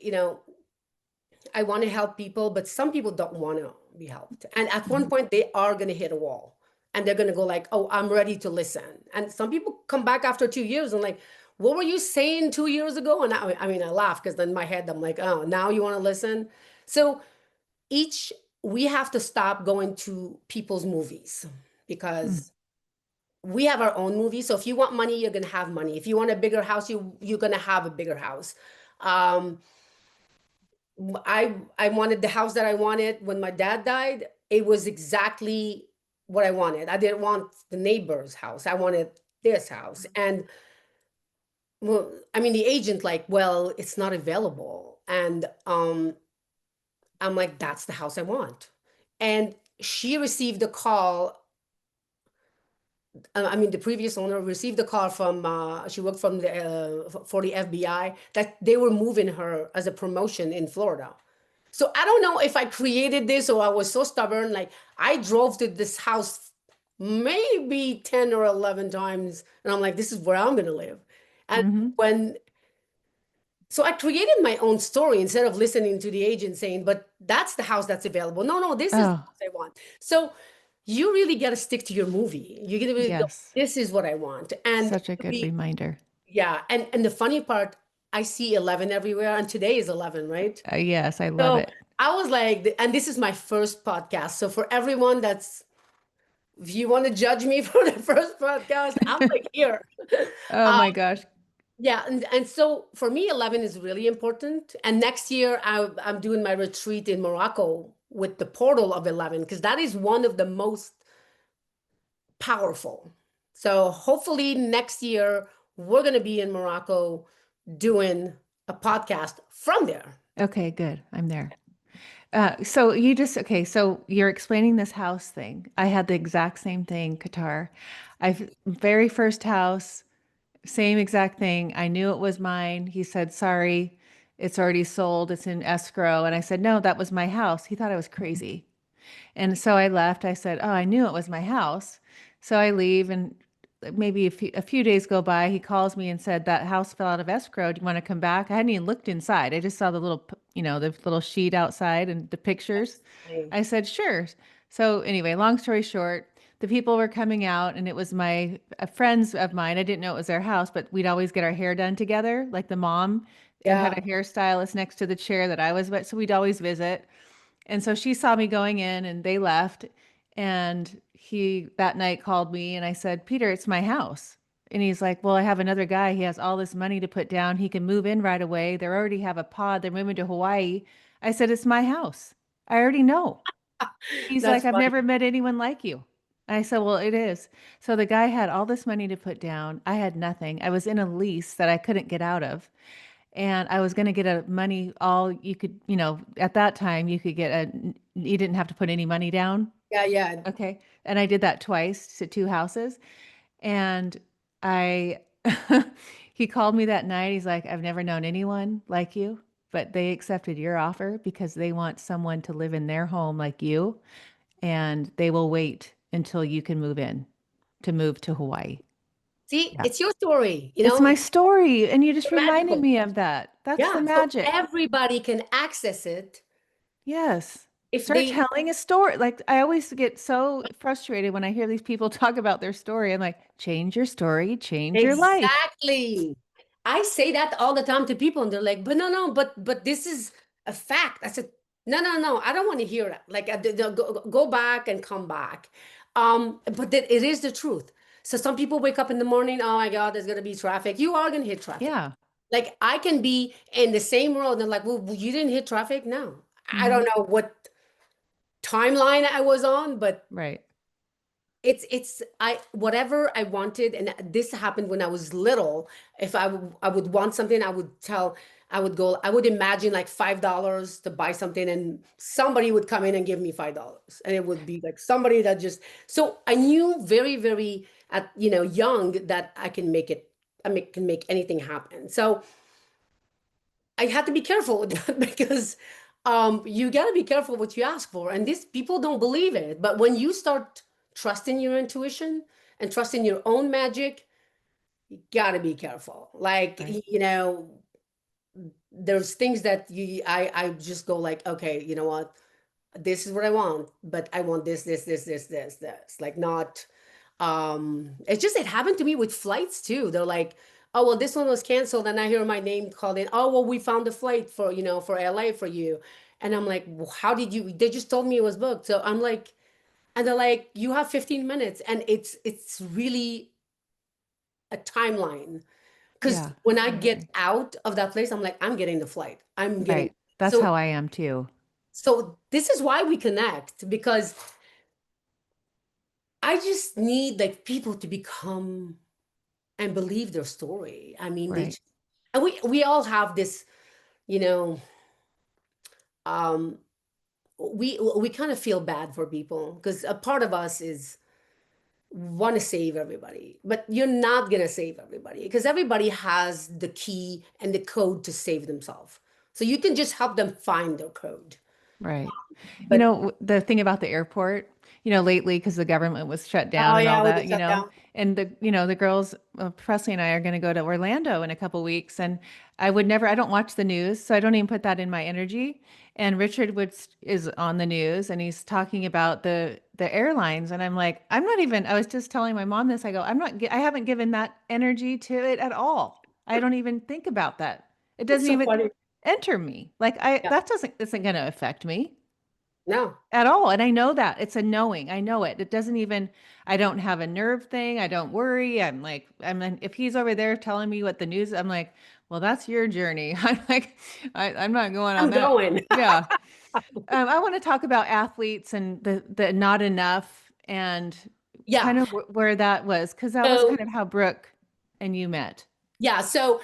I want to help people, but some people don't want to be helped. And at one point, they are going to hit a wall, and they're going to go like, "Oh, I'm ready to listen." And some people come back after 2 years and like, "What were you saying 2 years ago?" And I mean, I laugh because then in my head, I'm like, "Oh, now you want to listen?" So each we have to stop going to people's movies because we have our own movies. So if you want money, you're going to have money. If you want a bigger house, you're going to have a bigger house. Um, I wanted the house that I wanted when my dad died. It was exactly what I wanted. I didn't want the neighbor's house. I wanted this house. And well, I mean the agent like, well, it's not available. And I'm like, that's the house I want. And she received a call. I mean, the previous owner received a call from, she worked for the FBI that they were moving her as a promotion in Florida. So I don't know if I created this or I was so stubborn. Like I drove to this house maybe 10 or 11 times and I'm like, this is where I'm going to live. And hmm when, so I created my own story instead of listening to the agent saying, but that's the house that's available. No, no, this is the Oh, house I want. So you really got to stick to your movie. You got to really go, yes. this is what I want. And Such a good we, reminder. yeah. And the funny part, I see 11 everywhere and today is 11, right? Yes, I love So it. I was like, and this is my first podcast. So for everyone that's, if you want to judge me for the first podcast, I'm like here. Oh Uh, my gosh. yeah, and so for me, 11 is really important. And next year, I'm doing my retreat in Morocco with the portal of 11 because that is one of the most powerful. So hopefully next year we're going to be in Morocco doing a podcast from there. Okay, good. I'm there. So you just, okay, so you're explaining this house thing. I had the exact same thing, Qatar. I very first house, same exact thing. I knew it was mine. He said, sorry, it's already sold. It's in escrow. And I said, no, that was my house. He thought I was crazy. And so I left. I said, oh, I knew it was my house. So I leave and maybe a few days go by, he calls me and said that house fell out of escrow. Do you want to come back? I hadn't even looked inside. I just saw the little, the little sheet outside and the pictures. Funny. I said, sure. So anyway, long story short, the people were coming out and it was my friends of mine. I didn't know it was their house, but we'd always get our hair done together. Like the mom had Yeah. a hairstylist next to the chair that I was with. So we'd always visit. And so she saw me going in and they left. And he that night called me and I said, Peter, it's my house. And he's like, well, I have another guy. He has all this money to put down. He can move in right away. They already have a pod. They're moving to Hawaii. I said, it's my house. I already know. He's That's like, I've funny. never met anyone like you. I said, well, it is. So the guy had all this money to put down. I had nothing. I was in a lease that I couldn't get out of. And I was going to get a money all you could, at that time you could get you didn't have to put any money down. Yeah, yeah. Okay. And I did that twice to two houses. And I, he called me that night. He's like, I've never known anyone like you, but they accepted your offer because they want someone to live in their home like you. And they will wait until you can move in to move to Hawaii. See, Yeah. it's your story, It's my story. And you just reminded magical. me of that. That's the Yeah, so magic. everybody can access it Yes. if Start they telling a story. Like I always get so frustrated when I hear these people talk about their story. I'm like, change your story, change your life. exactly. I say that all the time to people, and they're like, "But no, no, but this is a fact." I said, "No, no, no, I don't want to hear that. Like, go back and come back." But that it is the truth. So some people wake up in the morning, oh my God, there's gonna be traffic. You are gonna hit traffic. Yeah. Like I can be in the same road, and they're like, "Well, you didn't hit traffic?" No, I Hmm. don't know what timeline I was on, but Right. it's I whatever I wanted, and this happened when I was little. If I would want something, I would go, I would imagine like $5 to buy something, and somebody would come in and give me $5, and it would be like somebody that just so I knew very, very at young that I can make it, can make anything happen. So I had to be careful with that because you got to be careful what you ask for. And these people don't believe it. But when you start trusting your intuition and trusting your own magic, you got to be careful. Like, Right. there's things that I just go like, okay, you know what? This is what I want, but I want this. Like not it's just it happened to me with flights too. They're like, oh well, this one was canceled, and I hear my name called in. Oh well, we found a flight for for LA for you. And I'm like, well, how did you, they just told me it was booked. So I'm like, and they're like, you have 15 minutes. And it's really a timeline. Because Yeah. when I I get agree. out of that place, I'm like, I'm getting the flight. I'm getting Right. That's so how I am too. so this is why we connect, because I just need like people to become and believe their story. I mean, Right. and we all have this, you know, um, we kind of feel bad for people because a part of us is want to save everybody, but you're not gonna save everybody because everybody has the key and the code to save themselves. So you can just help them find their code. Right. But The thing about the airport, lately, because the government was shut down oh and all yeah, with the that, shutdown. and the girls, Presley and I are going to go to Orlando in a couple weeks. And I don't watch the news, so I don't even put that in my energy. And Richard Woods is on the news and he's talking about the airlines. And I'm like, I was just telling my mom this. I go, I haven't given that energy to it at all. I don't even think about that. It It's doesn't so even funny. enter me. Yeah. That isn't going to affect me No, at all. And I know that it's a knowing. I know it. It doesn't even, I don't have a nerve thing. I don't worry. If he's over there telling me what the news, I'm like, well, that's your journey. I'm like, I'm not going on I'm that. going. Yeah. I want to talk about athletes and the not enough and Yeah. kind of where that was, because that was So kind of how Brooke and you met. yeah. So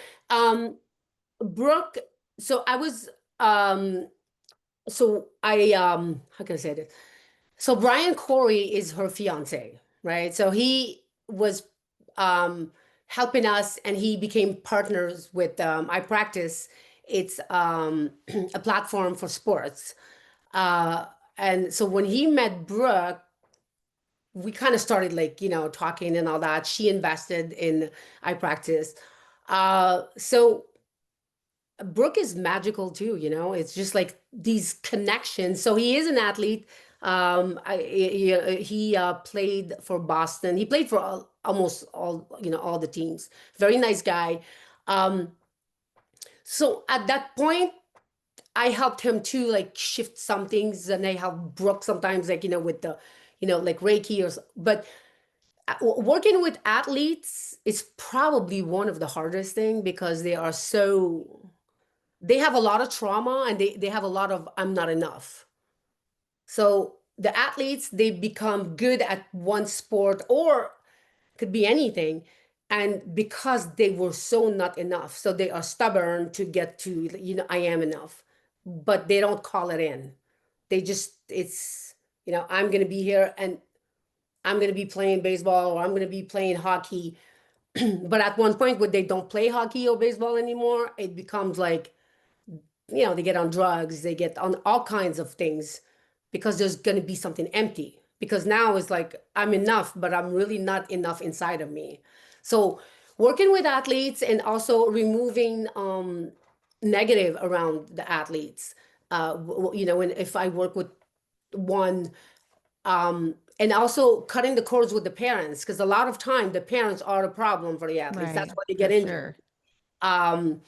Brooke. So I was so I how can I say this? So Brian Corey is her fiance, right? So he was um helping us and he became partners with I practice. It's a platform for sports. Uh and so when he met Brooke, we kind of started like, talking and all that. She invested in I practice. So Brooke is magical too, It's just like these connections. So he is an athlete. He played for Boston. He played for almost all the teams. Very nice guy. Um, so at that point, I helped him too, like shift some things, and I help Brooke sometimes, like with the, like Reiki but working with athletes is probably one of the hardest thing because they have a lot of trauma and they have a lot of I'm not enough. So the athletes, they become good at one sport or could be anything. And because they were so not enough, so they are stubborn to get to, I am enough, but they don't call it in. It's, I'm going to be here and I'm going to be playing baseball or I'm going to be playing hockey. But at one point, when they don't play hockey or baseball anymore, it becomes like, they get on drugs, they get on all kinds of things because there's going to be something empty. Because now it's like, I'm enough, but I'm really not enough inside of me. So, working with athletes and also removing negative around the athletes. When if I work with one, and also cutting the cords with the parents, because a lot of time the parents are a problem for the athletes. That's Right. why they For get injured. sure. Um,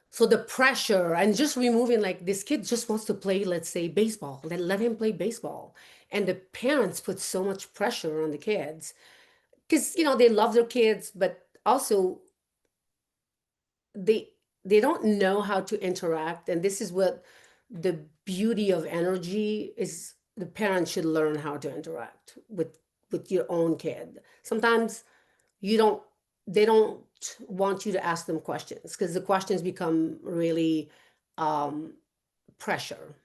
so the pressure and just removing like this kid just wants to play, let's say baseball. Let him play baseball. And the parents put so much pressure on the kids because they love their kids, but also they they don't know how to interact. And this is what the beauty of energy is. The parents should learn how to interact with your own kid. Sometimes you don't they don't want you to ask them questions because the questions become really um, pressure.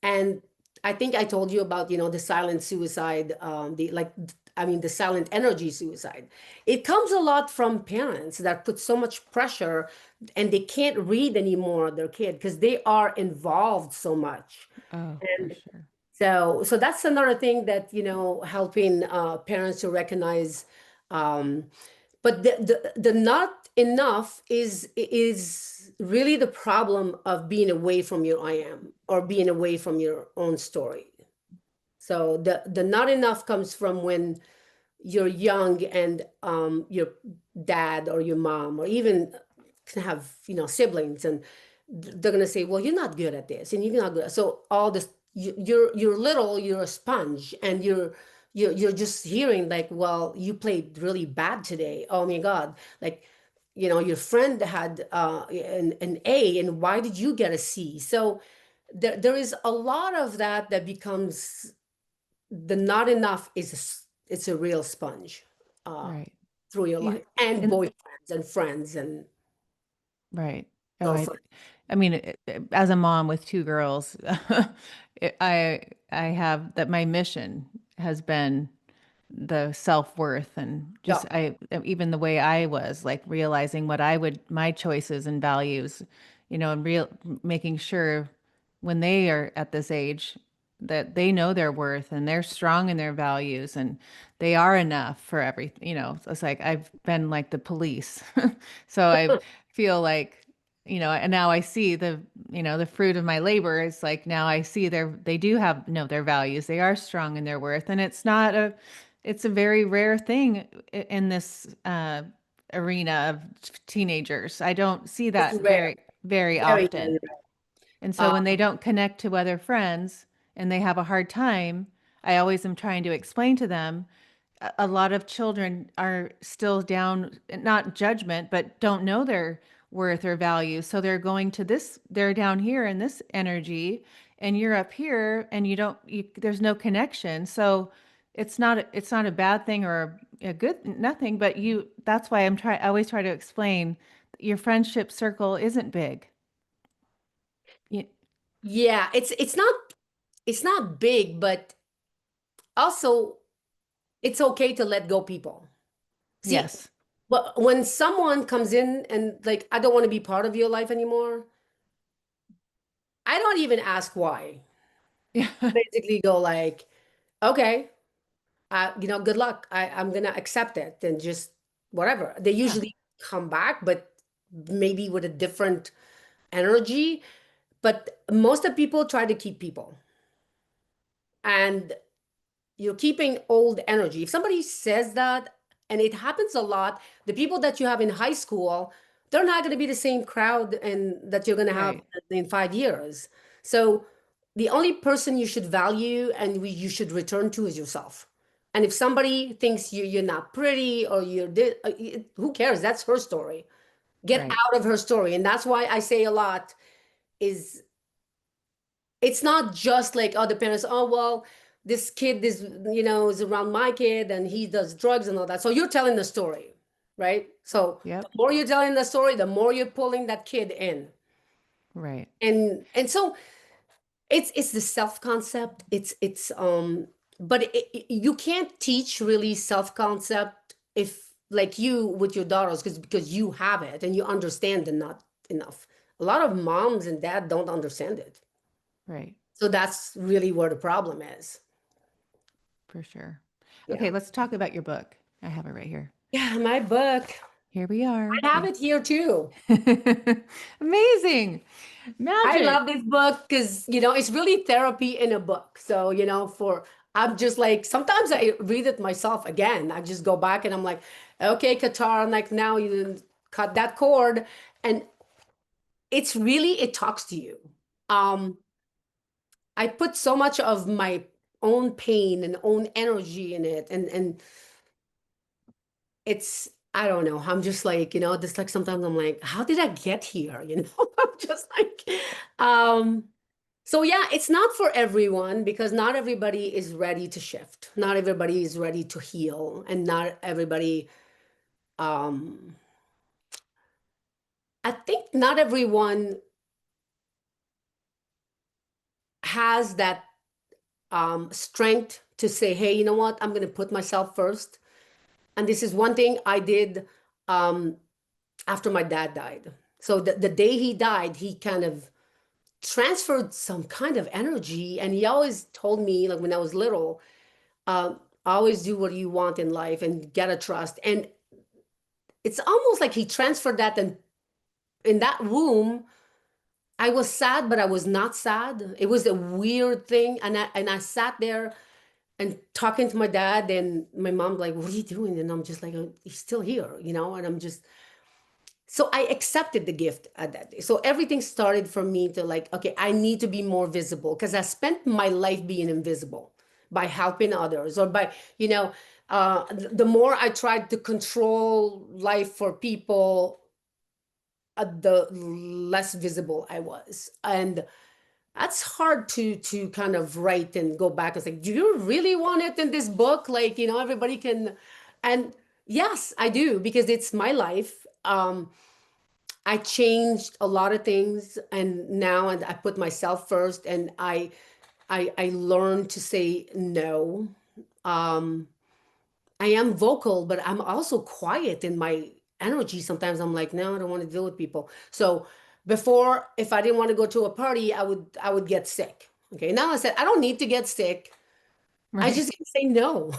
And I think I told you about the silent suicide, the like I mean the silent energy suicide. It comes a lot from parents that put so much pressure and they can't read anymore their kid because they are involved so much. Oh, for And sure. so that's another thing that helping parents to recognize. Um, but the not enough is really the problem of being away from your I am or being away from your own story. So the not enough comes from when you're young and your dad or your mom or even can have siblings and they're gonna say, well, you're not good at this and you're not good. So all this you're little, you're a sponge and you're just hearing like, well, you played really bad today. Oh my God. Like, your friend had an A and why did you get a C? So there is a lot of that becomes the not enough it's a real sponge uh, Right. through your You life and and boyfriends and friends and right. Oh, girlfriends. I mean, as a mom with two girls, I have that my mission has been the self-worth and Yeah. just even the way I was like realizing what I would my choices and values, and making sure when they are at this age that they know their worth and they're strong in their values and they are enough for everything. It's like I've been like the police. So I feel like, and now I see the fruit of my labor. It's like now I see they do have their values. They are strong in their worth. And it's a very rare thing in this arena of teenagers. I don't see It's that rare, very, very very, very often. rare. And so uh, when they don't connect to other friends and they have a hard time, I always am trying to explain to them a lot of children are still down, not judgment, but don't know their worth or value. So they're going to this, they're down here in this energy, and you're up here, and there's no connection. So it's not a bad thing or a good nothing, but that's why I always try to explain your friendship circle isn't big. You, yeah, it's not big, but also it's okay to let go people. See, yes. but when someone comes in and like, I don't want to be part of your life anymore, I don't even ask why. Yeah. Basically go like, okay. Good luck. I'm gonna accept it and just whatever. They Yeah, usually come back, but maybe with a different energy. But most of the people try to keep people. And you're keeping old energy. If somebody says that, and it happens a lot, the people that you have in high school, they're not going to be the same crowd and that you're going to have right, in 5 years. So the only person you should value and you should return to is yourself. And if somebody thinks you're not pretty or who cares? That's her story. Get right. out of her story. And that's why I say a lot is it's not just like oh the parents oh well this kid is around my kid and he does drugs and all that, so you're telling the story, right? So the Yep, more you're telling the story, the more you're pulling that kid in. right, And so it's the self concept. It's but you can't teach really self concept if like you with your daughters because you have it and you understand it not enough. A lot of moms and dad don't understand it. right, So that's really where the problem is. for sure. Yeah. Okay, let's talk about your book. I have it right here. Yeah, my book. Here we are. I have it here too. Amazing. I Magic. love this book because, it's really therapy in a book. So, I'm just like, sometimes I read it myself again. I just go back and I'm like, okay, Qatar, I'm like, now you cut that cord. And it talks to you. Um, I put so much of my own pain and own energy in it. And I don't know. I'm just like, just like sometimes I'm like, how did I get here? I'm just like, um, so yeah, it's not for everyone because not everybody is ready to shift. Not everybody is ready to heal, and not everybody, um, I think not everyone has that strength to say, hey, you know what? I'm going to put myself first. And this is one thing I did um, after my dad died. So the day he died, he kind of transferred some kind of energy. And he always told me, like when I was little, always do what you want in life and get a trust. And it's almost like he transferred that. And in that room, I was sad, but I was not sad. It was a weird thing. And I sat there and talking to my dad, and my mom like, what are you doing? And I'm just like, "Oh, he's still here, and I'm just so I accepted the gift at that day. So everything started for me to like, okay, I need to be more visible because I spent my life being invisible by helping others or by, the more I tried to control life for people, the less visible I was. And that's hard to kind of write and go back and say, do you really want it in this book? Like, everybody can, and yes, I do because it's my life. I changed a lot of things, and now I put myself first, and I learned to say no. Um, I am vocal, but I'm also quiet in my energy. Sometimes I'm like, no, I don't want to deal with people. So before, if I didn't want to go to a party, I would get sick. Okay, now I said I don't need to get sick. I Right. just can say no.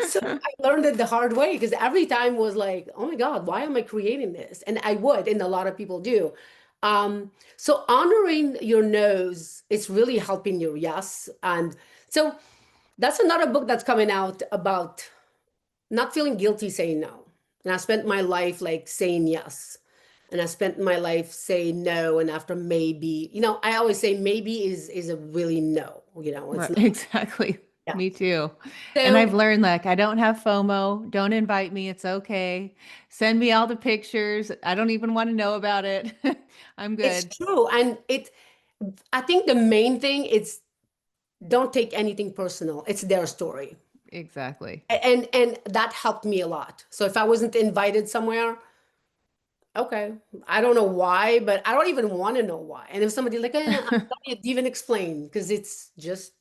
So I learned it the hard way because every time was like, oh my God, why am I creating this? And I would, and a lot of people do. So honoring your no's, it's really helping your yes. And so that's another book that's coming out about not feeling guilty saying no. And I spent my life like saying yes. And I spent my life saying no. And after maybe, I always say maybe is a really no. It's Right. not. Exactly. Yeah. Me too. And So I've learned like I don't have FOMO. Don't invite me. It's okay. Send me all the pictures. I don't even want to know about it. I'm it's good. true. And I think the main thing is don't take anything personal. It's their story. Exactly. And that helped me a lot. So if I wasn't invited somewhere, okay, I don't know why, but I don't even want to know why. And if somebody like, I'm sorry to even explain because it's just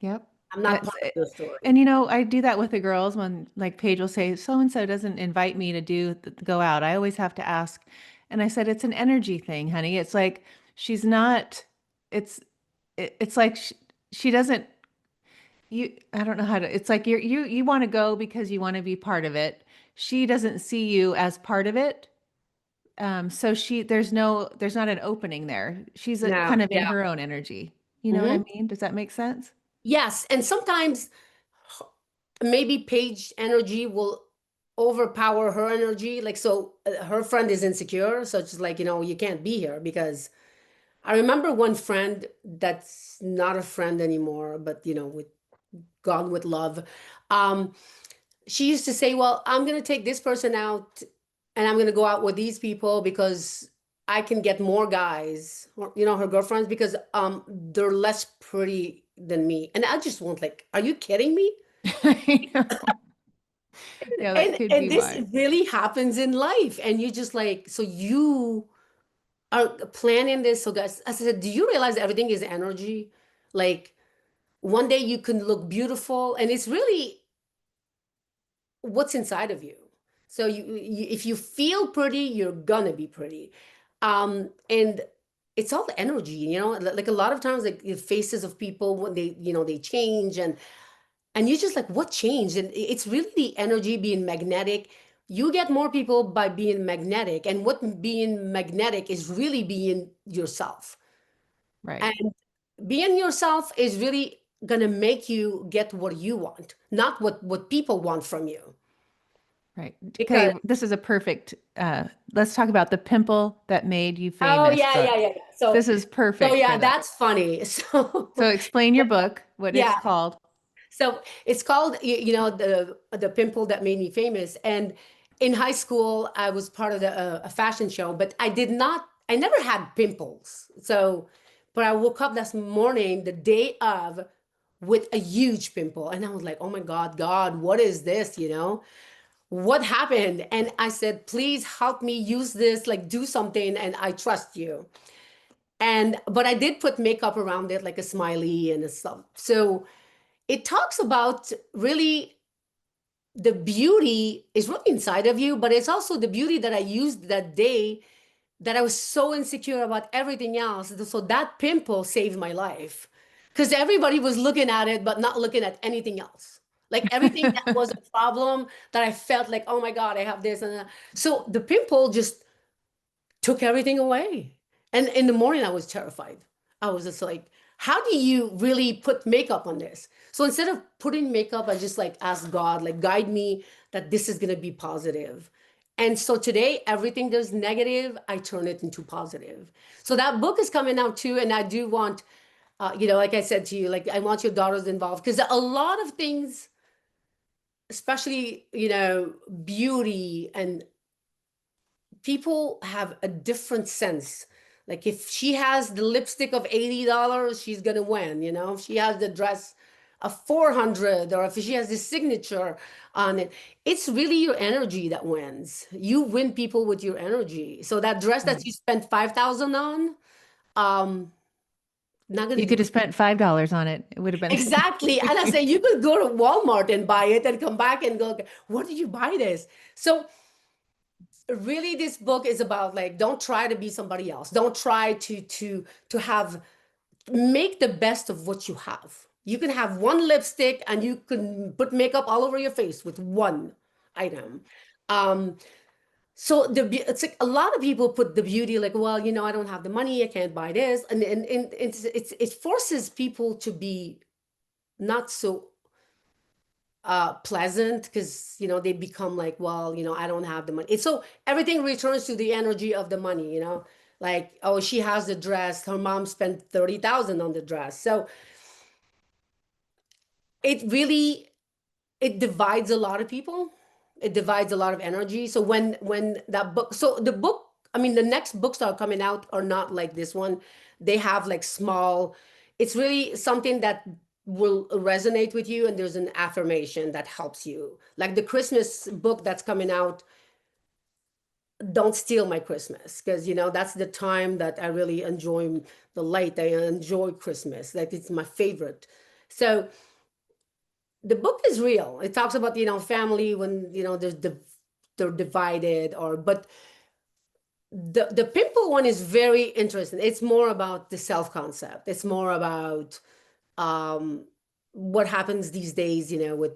Yep. I'm not It's, part of the story. and I do that with the girls when like Paige will say, so and so doesn't invite me to go out. I always have to ask. And I said, it's an energy thing, honey. It's like she's not, it's, it's like she doesn't. I don't know how to, it's like you want to go because you want to be part of it. She doesn't see you as part of it. So there's not an opening there. She's No, kind of in yeah. her own energy. You know what I Hmm. mean? Does that make sense? Yes, and sometimes maybe Paige energy will overpower her energy. Like, so her friend is insecure, so it's just like, you can't be here because I remember one friend that's not a friend anymore, but with gone with love. Um, she used to say, "Well, I'm gonna take this person out, and I'm gonna go out with these people because I can get more guys, or, her girlfriends, because they're less pretty than me." And I just want like, are you kidding me? I know. Yeah, that And could and be this why. really happens in life, and you just like, so you are planning this. So guys, I said, do you realize everything is energy? Like one day you can look beautiful, and it's really what's inside of you. So if you feel pretty, you're gonna be pretty. And it's all the energy, like a lot of times, like the faces of people when they change, and you're just like, what changed? And it's really the energy being magnetic. You get more people by being magnetic, and what being magnetic is really being yourself. Right. And being yourself is really gonna make you get what you want, not what people want from you. Right. Okay, Because this is a perfect let's talk about the pimple that made you oh famous yeah, yeah, book. yeah, yeah. So This is so perfect yeah, for that. that's funny. So So explain your book, what it's yeah. called. So it's called, the pimple that made me famous. And in high school, I was part of a fashion show, but I never had pimples. So, but I woke up this morning, the day of, with a huge pimple, and I was like, "Oh my God, God, what is this?" What happened? And I said, "Please help me use this, like do something, and I trust you." And but I did put makeup around it, like a smiley and a stuff. So it talks about really the beauty is really inside of you, but it's also the beauty that I used that day that I was so insecure about everything else. So that pimple saved my life because everybody was looking at it, but not looking at anything else. Like everything that was a problem that I felt like, oh my God, I have this and that. So the pimple just took everything away. And in the morning, I was terrified. I was just like, how do you really put makeup on this? So instead of putting makeup, I just like asked God, like, guide me that this is going to be positive. And so today, everything that's negative, I turn it into positive. So that book is coming out too. And I do want, like I said to you, like, I want your daughters involved because a lot of things, especially, beauty and people have a different sense. Like if she has the lipstick of $80, she's gonna win, If she has the dress of 400, or if she has the signature on it, it's really your energy that wins. You win people with your energy. So that dress that Right. you spent 5,000 on, um, not gonna You do could have spent $5 on it. It would have been exactly. And I say you could go to Walmart and buy it and come back and go, where did you buy this? So really this book is about like don't try to be somebody else, don't try to have make the best of what you have. You can have one lipstick and you can put makeup all over your face with one item. um so it's like a lot of people put the beauty like, well, I don't have the money, I can't buy this, and it forces people to be not so pleasant because they become like, well, I don't have the money. It's so everything returns to the energy of the money, like, oh, she has the dress, her mom spent 30,000 on the dress. So it really, it divides a lot of people, it divides a lot of energy. So when that book, so the book, I mean, the next books that are coming out are not like this one. They have like small, it's really something that will resonate with you, and there's an affirmation that helps you, like the Christmas book that's coming out, Don't Steal My Christmas, because that's the time that I really enjoy the light, I enjoy Christmas, like it's my favorite. So the book is real. It talks about, family when, they're divided, or but the pimple one is very interesting. It's more about the self concept. It's more about um what happens these days, with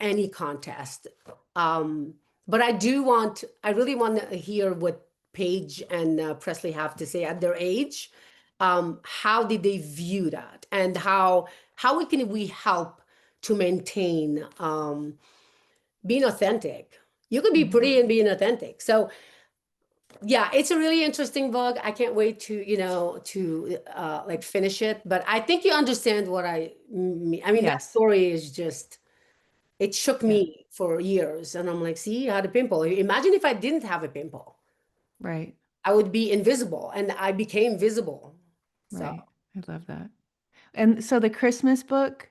any contest. Um, but I really want to hear what Paige and Presley have to say at their age. How did they view that, and how can we help to maintain being authentic? You could be Mhm. pretty and being authentic. So yeah, it's a really interesting book. I can't wait to like finish it. But I think you understand what I mean. I mean, that Yes. story is just it shook Yeah. me for years. And I'm like, see, I had a pimple. Imagine if I didn't have a pimple. Right. I would be invisible, and I became visible. So Right. I love that. And so the Christmas book,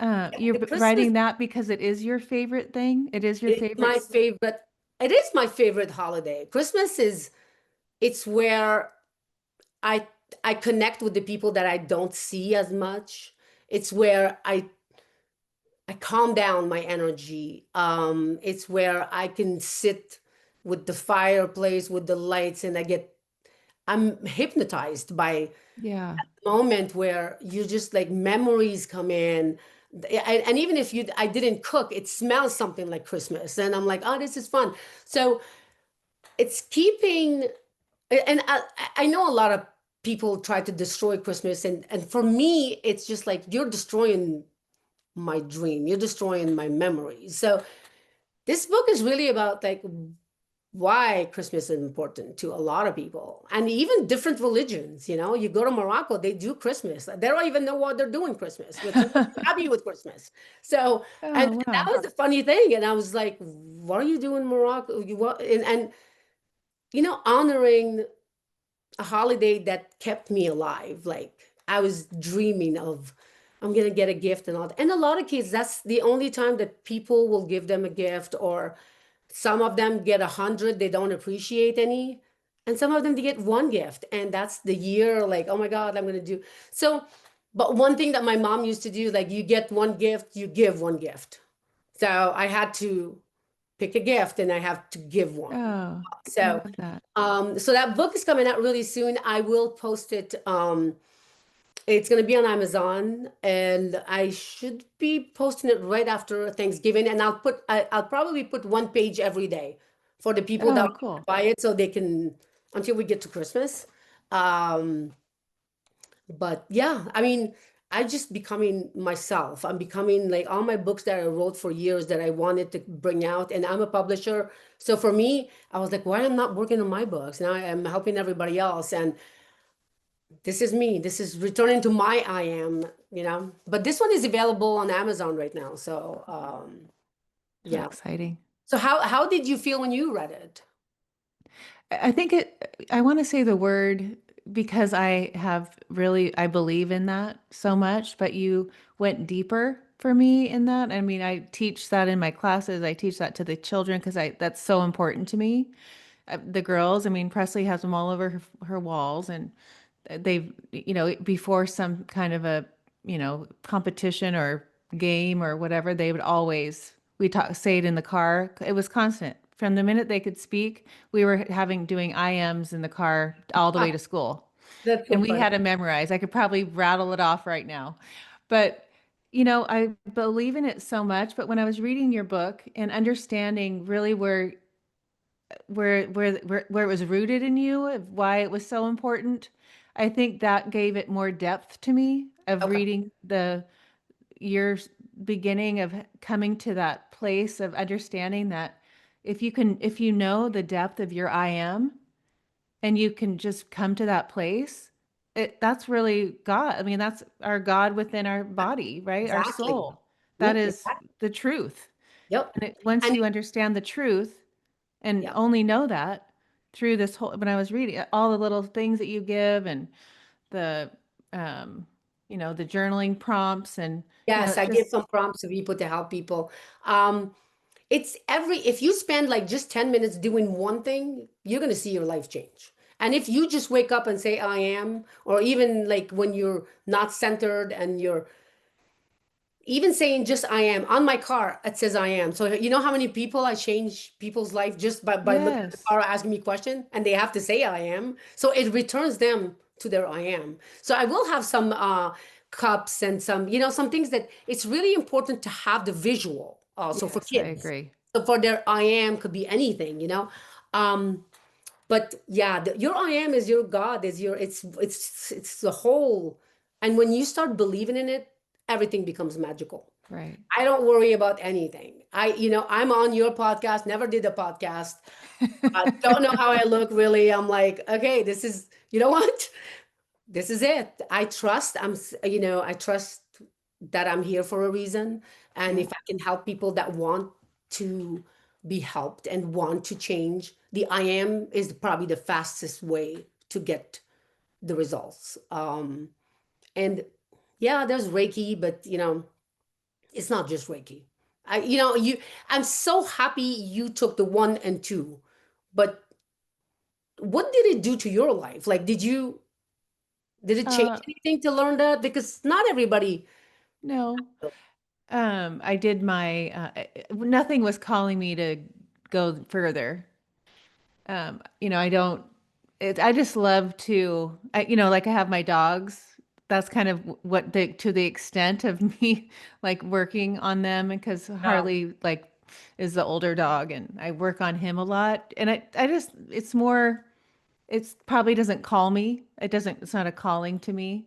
you're the Christmas writing that because it is your favorite thing? It is your is favorite? my favorite. It is my favorite holiday. Christmas is it's where I I connect with the people that I don't see as much. It's where I calm down my energy. It's where I can sit with the fireplace with the lights, and I'm hypnotized by Yeah. moment where you just like memories come in. And even if I didn't cook, it smells something like Christmas, and I'm like, oh, this is fun. So it's keeping, and I know a lot of people try to destroy Christmas, and for me it's just like you're destroying my dream, you're destroying my memories. So this book is really about like why Christmas is important to a lot of people, and even different religions. You go to Morocco, they do Christmas. They don't even know what they're doing Christmas, but they're happy with Christmas. So, and Oh, that wow. was the funny thing. And I was like, what are you doing in Morocco? You what? And honoring a holiday that kept me alive. Like I was dreaming of, I'm gonna get a gift and all that. And a lot of kids, that's the only time that people will give them a gift, or some of them get 100, they don't appreciate any. And some of them they get one gift, and that's the year, like, oh my God, I'm gonna do. So, but one thing that my mom used to do, like you get one gift, you give one gift. So I had to pick a gift and I have to give one. Oh, I So love that. so that book is coming out really soon. I will post it. It's going to be on Amazon, and I should be posting it right after Thanksgiving. And I'll probably put one page every day for the people that Oh, want to cool. buy it, so they can until we get to Christmas. Um, but yeah, I mean, I just becoming myself. I'm becoming like all my books that I wrote for years that I wanted to bring out, and I'm a publisher. So for me, I was like, why I'm not working on my books? Now I'm helping everybody else, and this is me. This is returning to my I am. But this one is available on Amazon right now. So How yeah. exciting. So how did you feel when you read it? I think I want to say the word because I believe in that so much, but you went deeper for me in that. I mean, I teach that in my classes. I teach that to the children because that's so important to me. The girls, I mean, Presley has them all over her walls, and they've, before some kind of a, competition or game or whatever, they would always, we talk, say it in the car. It was constant. From the minute they could speak, we were doing IMs in the car all the way to school. That's And so we funny. had to memorize. I could probably rattle it off right now. But, I believe in it so much. But when I was reading your book and understanding really where it was rooted in you, of why it was so important, I think that gave it more depth to me of Okay. reading the your beginning of coming to that place of understanding that if you know the depth of your I am and you can just come to that place, that's really God. I mean, that's our God within our body, right? Our Exactly. soul. That Yep. is Exactly. the truth. Yep. And once And you understand the truth, and yep. only know that through this whole, when I was reading all the little things that you give and the um the journaling prompts and Yes, I give just some prompts to people to help people. Um, if you spend like just 10 minutes doing one thing, you're going to see your life change. And if you just wake up and say, I am, or even like when you're not centered and you're even saying just I am on my car, it says I am. So you know how many people I change people's life just by looking at the yes. car, asking me question, and they have to say I am. So it returns them to their I am. So I will have some cups and some, you know, some things that it's really important to have the visual also for Yes, I kids. agree. So for their I am could be anything, you know. Um, but yeah, your I am is your God, is your it's the whole. And when you start believing in it, everything becomes magical. Right. I don't worry about anything. You know, I'm on your podcast, never did a podcast. I don't know how I look really. I'm like, okay, this is, you know what? This is it. I trust. You know, I trust that I'm here for a reason. And Yeah, if I can help people that want to be helped and want to change, the I am is probably the fastest way to get the results. And yeah, there's Reiki, but you know, it's not just Reiki. You know, I'm so happy you took the one and two, but what did it do to your life? Like, did it change uh anything to learn that? Because not everybody. no. I did my nothing was calling me to go further. I don't I just love to like I have my dogs. That's kind of what the to the extent of me like working on them because Yeah. Harley like is the older dog and I work on him a lot and I just it's more it's probably doesn't call me. It's not a calling to me,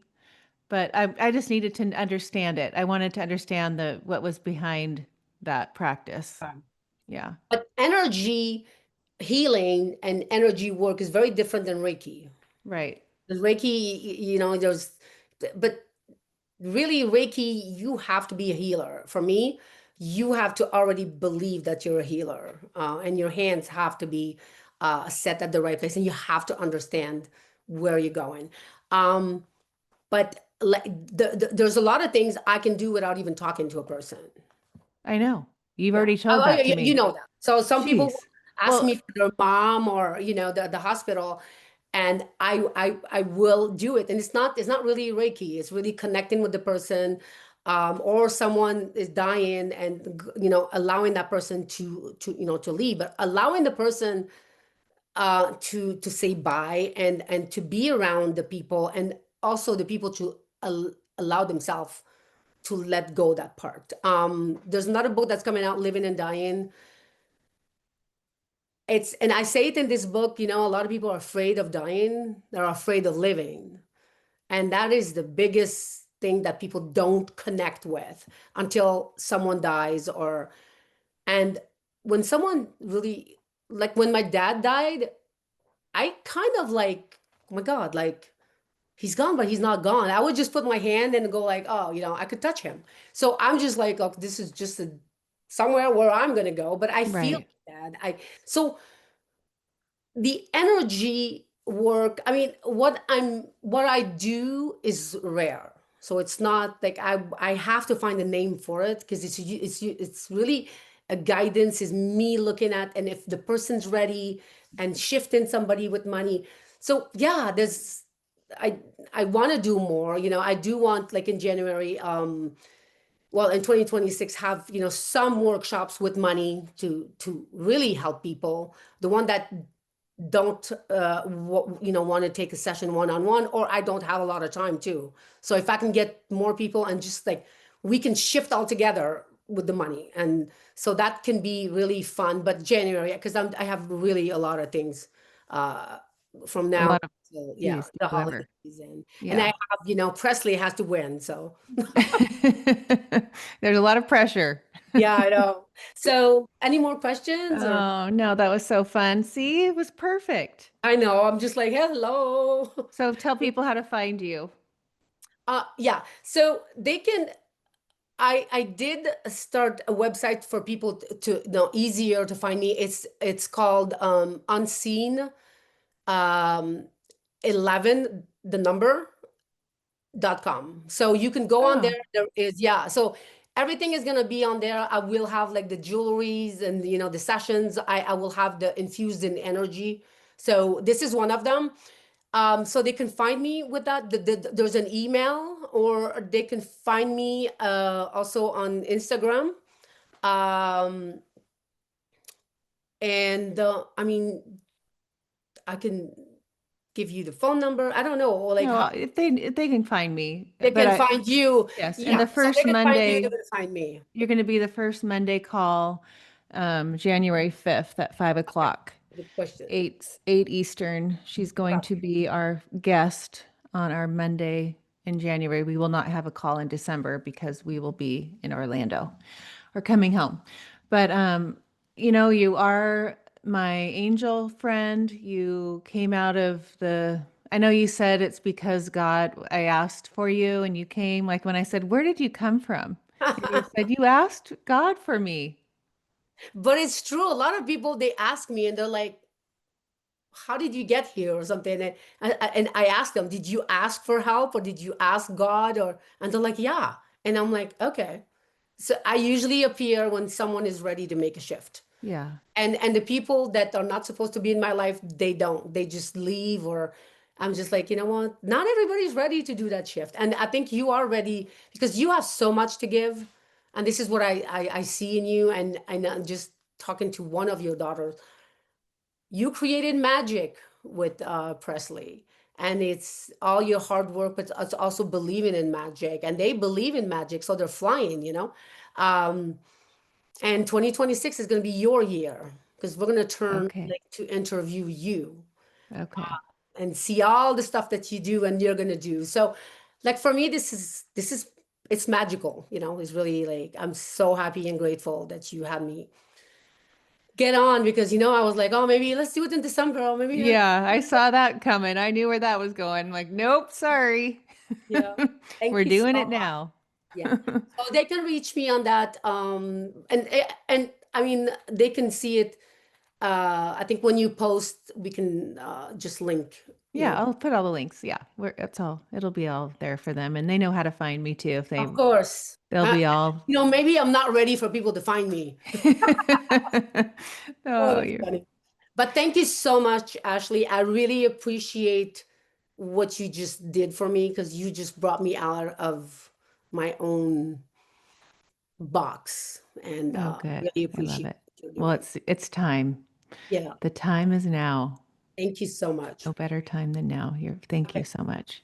but I just needed to understand it. I wanted to understand the what was behind that practice. Yeah. But energy healing and energy work is very different than Reiki. Right. The Reiki, you know, but really Reiki, you have to be a healer. For me, you have to already believe that you're a healer, and your hands have to be set at the right place, and you have to understand where you're going. Um, but there's a lot of things I can do without even talking to a person. I know. You've Yeah. already told that to You me. know that. So some people will Jeez. ask me Well, for their mom or, you know, the hospital, and I will do it. And it's not really Reiki. It's really connecting with the person, or someone is dying and, you know, allowing that person you know, to leave, but allowing the person to say bye and to be around the people, and also the people to allow themselves to let go that part. There's another book that's coming out, Living and Dying. And I say it in this book, you know, a lot of people are afraid of dying, they're afraid of living. And that is the biggest thing that people don't connect with until someone dies. And when someone really, like when my dad died, I kind of like, oh my God, like he's gone, but he's not gone. I would just put my hand and go like, oh, you know, I could touch him. So I'm just like, oh, this is just somewhere where I'm gonna go. But I feel right. bad. So the energy work, I mean, what I do is rare. So it's not like I have to find a name for it, because it's really a guidance, is me looking at, and if the person's ready, and shifting somebody with money. So yeah, I I want to do more. You know, I do want, like in January, well, in 2026, have, you know, some workshops with money to really help people. The one that don't you know, want to take a session one-on-one, or I don't have a lot of time too. So if I can get more people, and just like we can shift all together with the money, and so that can be really fun. But January, because I have really a lot of things uh from A now lot of till, yeah, geez, the holiday whoever. season. And I Yeah. have, you know, Presley has to win, so There's a lot of pressure. yeah, I know. So any more questions, or Oh, no, that was so fun. See, it was perfect. I know I'm just like, hello. So tell people how to find you. Yeah, so they can. I did start a website for people to you know, easier to find me. It's called Unseen, um 11 the number.com. So you can go on there. Oh, There is, yeah. So everything is gonna be on there. I will have like the jewelries and, you know, the sessions. I will have the infused in energy. So this is one of them. So they can find me with that. There's an email, or they can find me also on Instagram. Um, and I mean, I can. give you the phone number? I don't know, or like No, how if they can find me, they but can I find you. yes, and Yeah, the so they first can find you, they're Monday, gonna find me. you're going to be the first Monday call, January 5th at 5 o'clock. Good question. 8 Eastern. She's going to be our guest on our Monday in January. We will not have a call in December because we will be in Orlando or coming home. But you are my angel friend. You came out of the I know you said it's because God, I asked for you and you came. Like when I said, "Where did you come from?" And you said, "You asked God for me." But it's true. A lot of people they ask me and they're like, how did you get here or something? And I ask them, did you ask for help or did you ask God? Or and they're like, yeah. And I'm like, okay. So I usually appear when someone is ready to make a shift. Yeah. And the people that are not supposed to be in my life, they don't. They just leave, or I'm just like, you know what? Not everybody's ready to do that shift. And I think you are ready because you have so much to give. And this is what I see in you. And I'm just talking to one of your daughters. You created magic with Presley, and it's all your hard work, but it's also believing in magic, and they believe in magic, so they're flying, um, and 2026 is going to be your year because we're going to turn Okay. like to interview you Okay. and see all the stuff that you do and you're going to do. So like for me, this is it's magical, it's really like I'm so happy and grateful that you had me get on because I was like, oh, maybe let's do it in December, or maybe Yeah, I saw that coming. I knew where that was going. Like, nope, sorry. yeah. Thank We're you so doing it much. now. Yeah. So they can reach me on that. And I mean they can see it. I think when you post, we can just link, Yeah, I'll put all the links. Yeah, that's all. It'll be all there for them, and they know how to find me too. If of course. they'll be all. Maybe I'm not ready for people to find me. Oh, Oh, that's you're funny. But thank you so much, Ashley. I really appreciate what you just did for me because you just brought me out of my own box, and oh good. really I love appreciate it. what you're Well, doing. it's time. Yeah. The time is now. Thank you so No much. better time than now. Thank you Okay. so much.